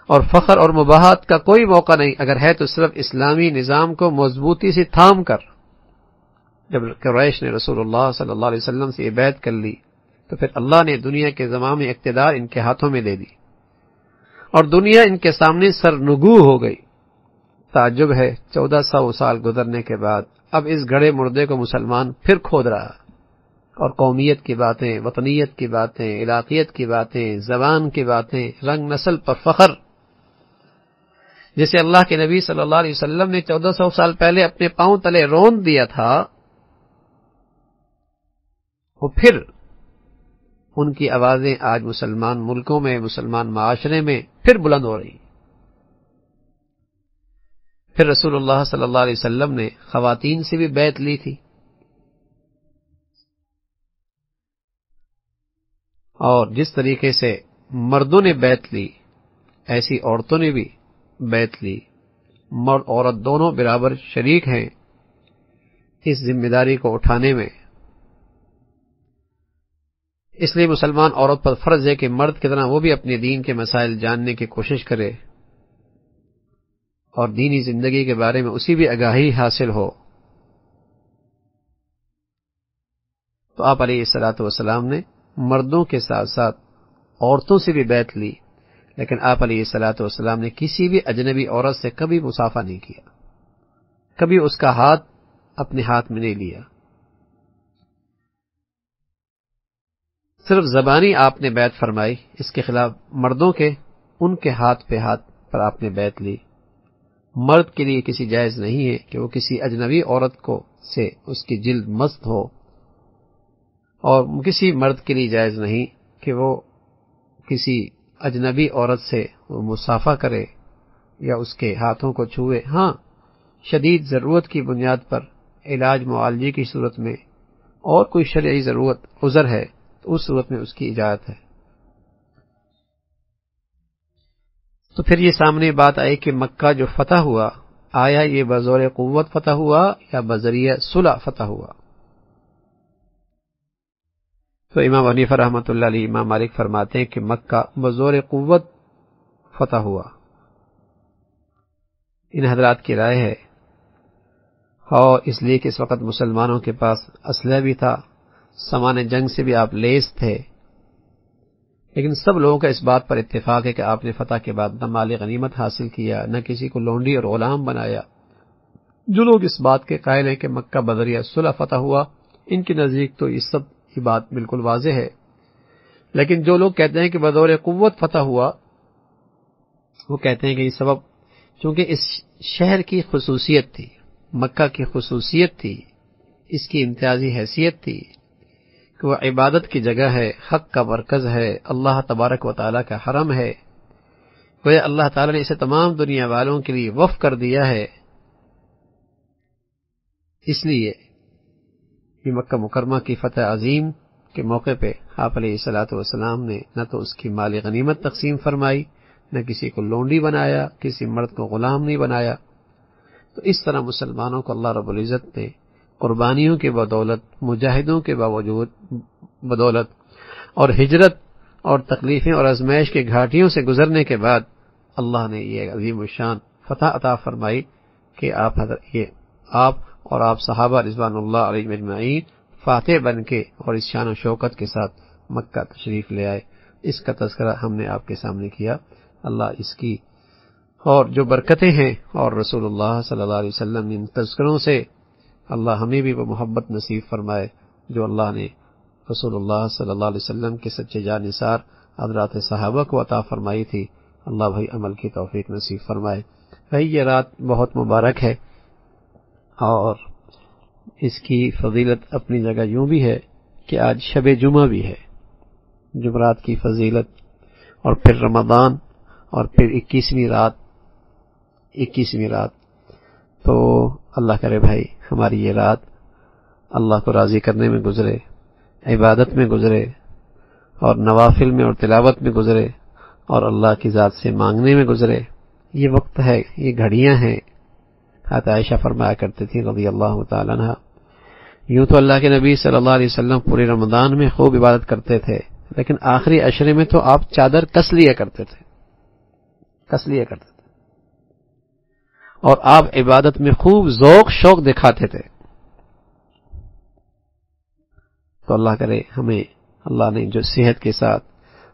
اور فخر اور مباحات کا کوئی موقع نہیں، اگر ہے تو صرف اسلامی نظام کو مضبوطی سے تھام کر۔ جب قریش نے رسول اللہ صلی اللہ علیہ وسلم سے یہ بیعت کر لی تو پھر اللہ نے دنیا کے زمام اقتدار ان کے ہاتھوں میں دے دی اور دنیا ان کے سامنے سرنگو ہو گئی۔ تعجب ہے 1400 سال گزرنے کے بعد اب اس گڑے مردے کو مسلمان پھر کھود رہا، اور قومیت کی باتیں، وطنیت کی باتیں، علاقیت کی باتیں، زبان کی باتیں، رنگ نسل پر فخر، جسے اللہ کے نبی صلی اللہ علیہ وسلم نے 1400 سال پہلے اپنے پاؤں تلے رون دیا تھا، وہ پھر ان کی آوازیں آج مسلمان ملکوں میں، مسلمان معاشرے میں پھر بلند ہو رہی۔ پھر رسول اللہ صلی اللہ علیہ وسلم نے خواتین سے بھی بیعت لی تھی، اور جس طریقے سے مردوں نے بیعت لی ایسی عورتوں نے بھی بیعت لی۔ مرد عورت دونوں برابر شریک ہیں اس ذمہ داری کو اٹھانے میں۔ اس لیے مسلمان عورت پر فرض ہے کہ مرد کی طرح وہ بھی اپنے دین کے مسائل جاننے کی کوشش کرے اور دینی زندگی کے بارے میں اسی بھی آگاہی حاصل ہو۔ تو آپ علیہ الصلوۃ والسلام نے مردوں کے ساتھ ساتھ عورتوں سے بھی بیعت لی، لیکن آپ علیہ الصلوۃ والسلام نے کسی بھی اجنبی عورت سے کبھی مصافحہ نہیں کیا، کبھی اس کا ہاتھ اپنے ہاتھ میں نہیں لیا، صرف زبانی آپ نے بیعت فرمائی۔ اس کے خلاف مردوں کے ان کے ہاتھ پہ ہاتھ پر آپ نے بیعت لی۔ مرد کے لیے کسی جائز نہیں ہے کہ وہ کسی اجنبی عورت کو سے اس کی جلد مست ہو، اور کسی مرد کے لیے جائز نہیں کہ وہ کسی اجنبی عورت سے وہ مصافحہ کرے یا اس کے ہاتھوں کو چھوئے۔ ہاں، شدید ضرورت کی بنیاد پر، علاج معالجے کی صورت میں، اور کوئی شرعی ضرورت عذر ہے تو اس صورت میں اس کی اجازت ہے۔ تو پھر یہ سامنے بات آئی کہ مکہ جو فتح ہوا، آیا یہ بزور قوت فتح ہوا یا بذریعہ صلح فتح ہوا؟ تو امام حنیفہ رحمۃ اللہ علیہ، امام مالک فرماتے ہیں کہ مکہ بزور قوت فتح ہوا۔ ان حضرات کی رائے ہے، اور اس لیے کہ اس وقت مسلمانوں کے پاس اسلحہ بھی تھا، سامان جنگ سے بھی آپ لیس تھے، لیکن سب لوگوں کا اس بات پر اتفاق ہے کہ آپ نے فتح کے بعد نہ مال غنیمت حاصل کیا، نہ کسی کو لونڈی اور غلام بنایا۔ جو لوگ اس بات کے قائل ہیں کہ مکہ بذریعہ صلح فتح ہوا، ان کے نزدیک تو یہ سب کی بات بالکل واضح ہے، لیکن جو لوگ کہتے ہیں کہ بذور قوت فتح ہوا، وہ کہتے ہیں کہ یہ سبب چونکہ اس شہر کی خصوصیت تھی، مکہ کی خصوصیت تھی، اس کی امتیازی حیثیت تھی کہ وہ عبادت کی جگہ ہے، حق کا مرکز ہے، اللہ تبارک و تعالیٰ کا حرم ہے، گویا اللہ تعالیٰ نے اسے تمام دنیا والوں کے لیے وقف کر دیا ہے۔ اس لیے یہ مکہ مکرمہ کی فتح عظیم کے موقع پہ آپ علیہ الصلوۃ والسلام نے نہ تو اس کی مال غنیمت تقسیم فرمائی، نہ کسی کو لونڈی بنایا، کسی مرد کو غلام نہیں بنایا۔ تو اس طرح مسلمانوں کو اللہ رب العزت نے قربانیوں کے بدولت، مجاہدوں کے بدولت اور ہجرت اور تکلیفیں اور آزمائش کے گھاٹیوں سے گزرنے کے بعد اللہ نے یہ عظیم الشان فتح عطا فرمائی کہ آپ اور آپ صحابہ رضوان اللہ علیہم اجمعین فاتح بن کے اور اس شان و شوکت کے ساتھ مکہ تشریف لے آئے۔ اس کا تذکرہ ہم نے آپ کے سامنے کیا۔ اللہ اس کی اور جو برکتیں ہیں اور رسول اللہ صلی اللہ علیہ وسلم ان تذکروں سے اللہ ہمیں بھی وہ محبت نصیب فرمائے جو اللہ نے رسول اللہ صلی اللہ علیہ وسلم کے سچے جانثار حضرات صحابہ کو عطا فرمائی تھی۔ اللہ بھائی عمل کی توفیق نصیب فرمائے۔ بھائی یہ رات بہت مبارک ہے اور اس کی فضیلت اپنی جگہ یوں بھی ہے کہ آج شب جمعہ بھی ہے، جمعرات کی فضیلت، اور پھر رمضان، اور پھر 21ویں رات۔ تو اللہ کرے بھائی ہماری یہ رات اللہ کو راضی کرنے میں گزرے، عبادت میں گزرے، اور نوافل میں اور تلاوت میں گزرے، اور اللہ کی ذات سے مانگنے میں گزرے۔ یہ وقت ہے، یہ گھڑیاں ہیں۔ حضرت عائشہ فرمایا کرتے تھی رضی اللہ تعالیٰ عنہ، یوں تو اللہ کے نبی صلی اللہ علیہ وسلم پورے رمضان میں خوب عبادت کرتے تھے، لیکن آخری عشرے میں تو آپ چادر کس لیا کرتے تھے اور آپ عبادت میں خوب ذوق شوق دکھاتے تھے۔ تو اللہ کرے ہمیں اللہ نے جو صحت کے ساتھ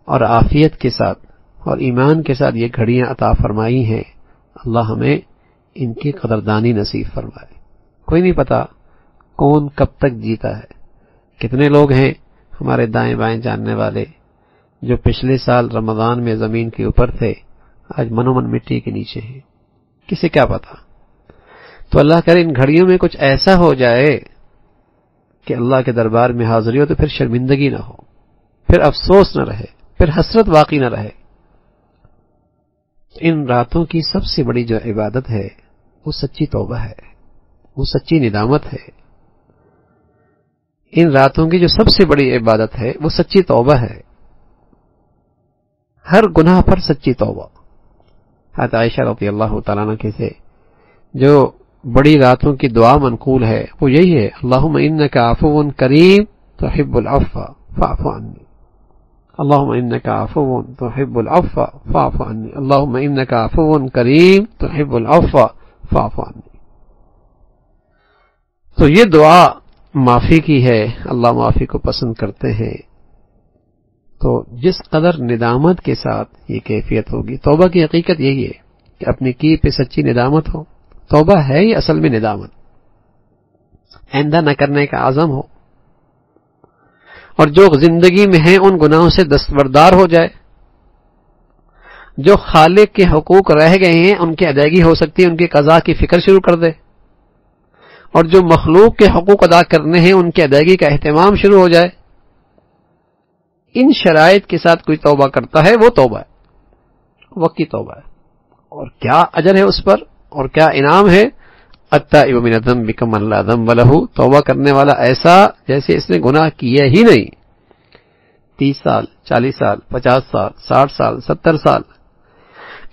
اور عافیت کے ساتھ اور ایمان کے ساتھ یہ گھڑیاں عطا فرمائی ہیں، اللہ ہمیں ان کی قدردانی نصیب فرمائے۔ کوئی نہیں پتا کون کب تک جیتا ہے۔ کتنے لوگ ہیں ہمارے دائیں بائیں جاننے والے جو پچھلے سال رمضان میں زمین کے اوپر تھے، آج منومن مٹی کے نیچے ہیں، کسی کیا پتا۔ تو اللہ کرے ان گھڑیوں میں کچھ ایسا ہو جائے کہ اللہ کے دربار میں حاضری ہو تو پھر شرمندگی نہ ہو، پھر افسوس نہ رہے، پھر حسرت باقی نہ رہے۔ ان راتوں کی سب سے بڑی جو عبادت ہے وہ سچی توبہ ہے، وہ سچی ندامت ہے۔ ان راتوں کی جو سب سے بڑی عبادت ہے وہ سچی توبہ ہے، ہر گناہ پر سچی توبہ۔ حضرت عائشہ رضی اللہ تعالیٰ عنہ سے جو بڑی راتوں کی دعا منقول ہے وہ یہی ہے، اللہم انک عفو کریم تحب العفو فاعف عنی، اللہم انک عفو تحب العفو فاعف عنی، اللہم انک عفو کریم تحب العفو فاعف عنی۔ تو یہ دعا معافی کی ہے، اللہ معافی کو پسند کرتے ہیں۔ تو جس قدر ندامت کے ساتھ یہ کیفیت ہوگی، توبہ کی حقیقت یہی ہے کہ اپنی کی پہ سچی ندامت ہو۔ توبہ ہے ہی اصل میں ندامت، آئندہ نہ کرنے کا عزم ہو، اور جو زندگی میں ہیں ان گناہوں سے دستبردار ہو جائے۔ جو خالق کے حقوق رہ گئے ہیں ان کی ادائیگی ہو سکتی ہے، ان کی قضا کی فکر شروع کر دے، اور جو مخلوق کے حقوق ادا کرنے ہیں ان کی ادائیگی کا اہتمام شروع ہو جائے۔ ان شرائط کے ساتھ کوئی توبہ کرتا ہے وہ توبہ ہے، وقت کی توبہ ہے، اور کیا اجر ہے اس پر اور کیا انعام ہے۔ التائب من الذنب کمن لا ذنب لہ، توبہ کرنے والا ایسا جیسے اس نے گناہ کیا ہی نہیں۔ 30 سال 40 سال 50 سال 60 سال 70 سال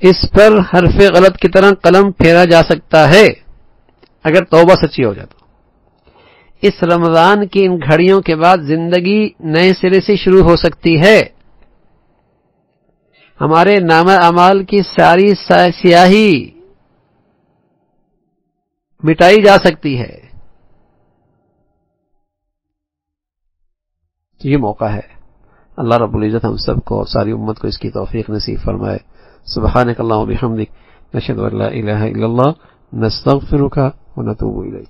اس پر حرف غلط کی طرح قلم پھیرا جا سکتا ہے اگر توبہ سچی ہو جائے تو۔ اس رمضان کی ان گھڑیوں کے بعد زندگی نئے سرے سے شروع ہو سکتی ہے، ہمارے نامہ اعمال کی ساری سیاہی مٹائی جا سکتی ہے۔ تو یہ موقع ہے، اللہ رب العزت ہم سب کو اور ساری امت کو اس کی توفیق نصیب فرمائے۔ سبحانک اللہم و بحمدک، نشہد ان لا الہ الا اللہ، نستغفرک و نتوب الیک۔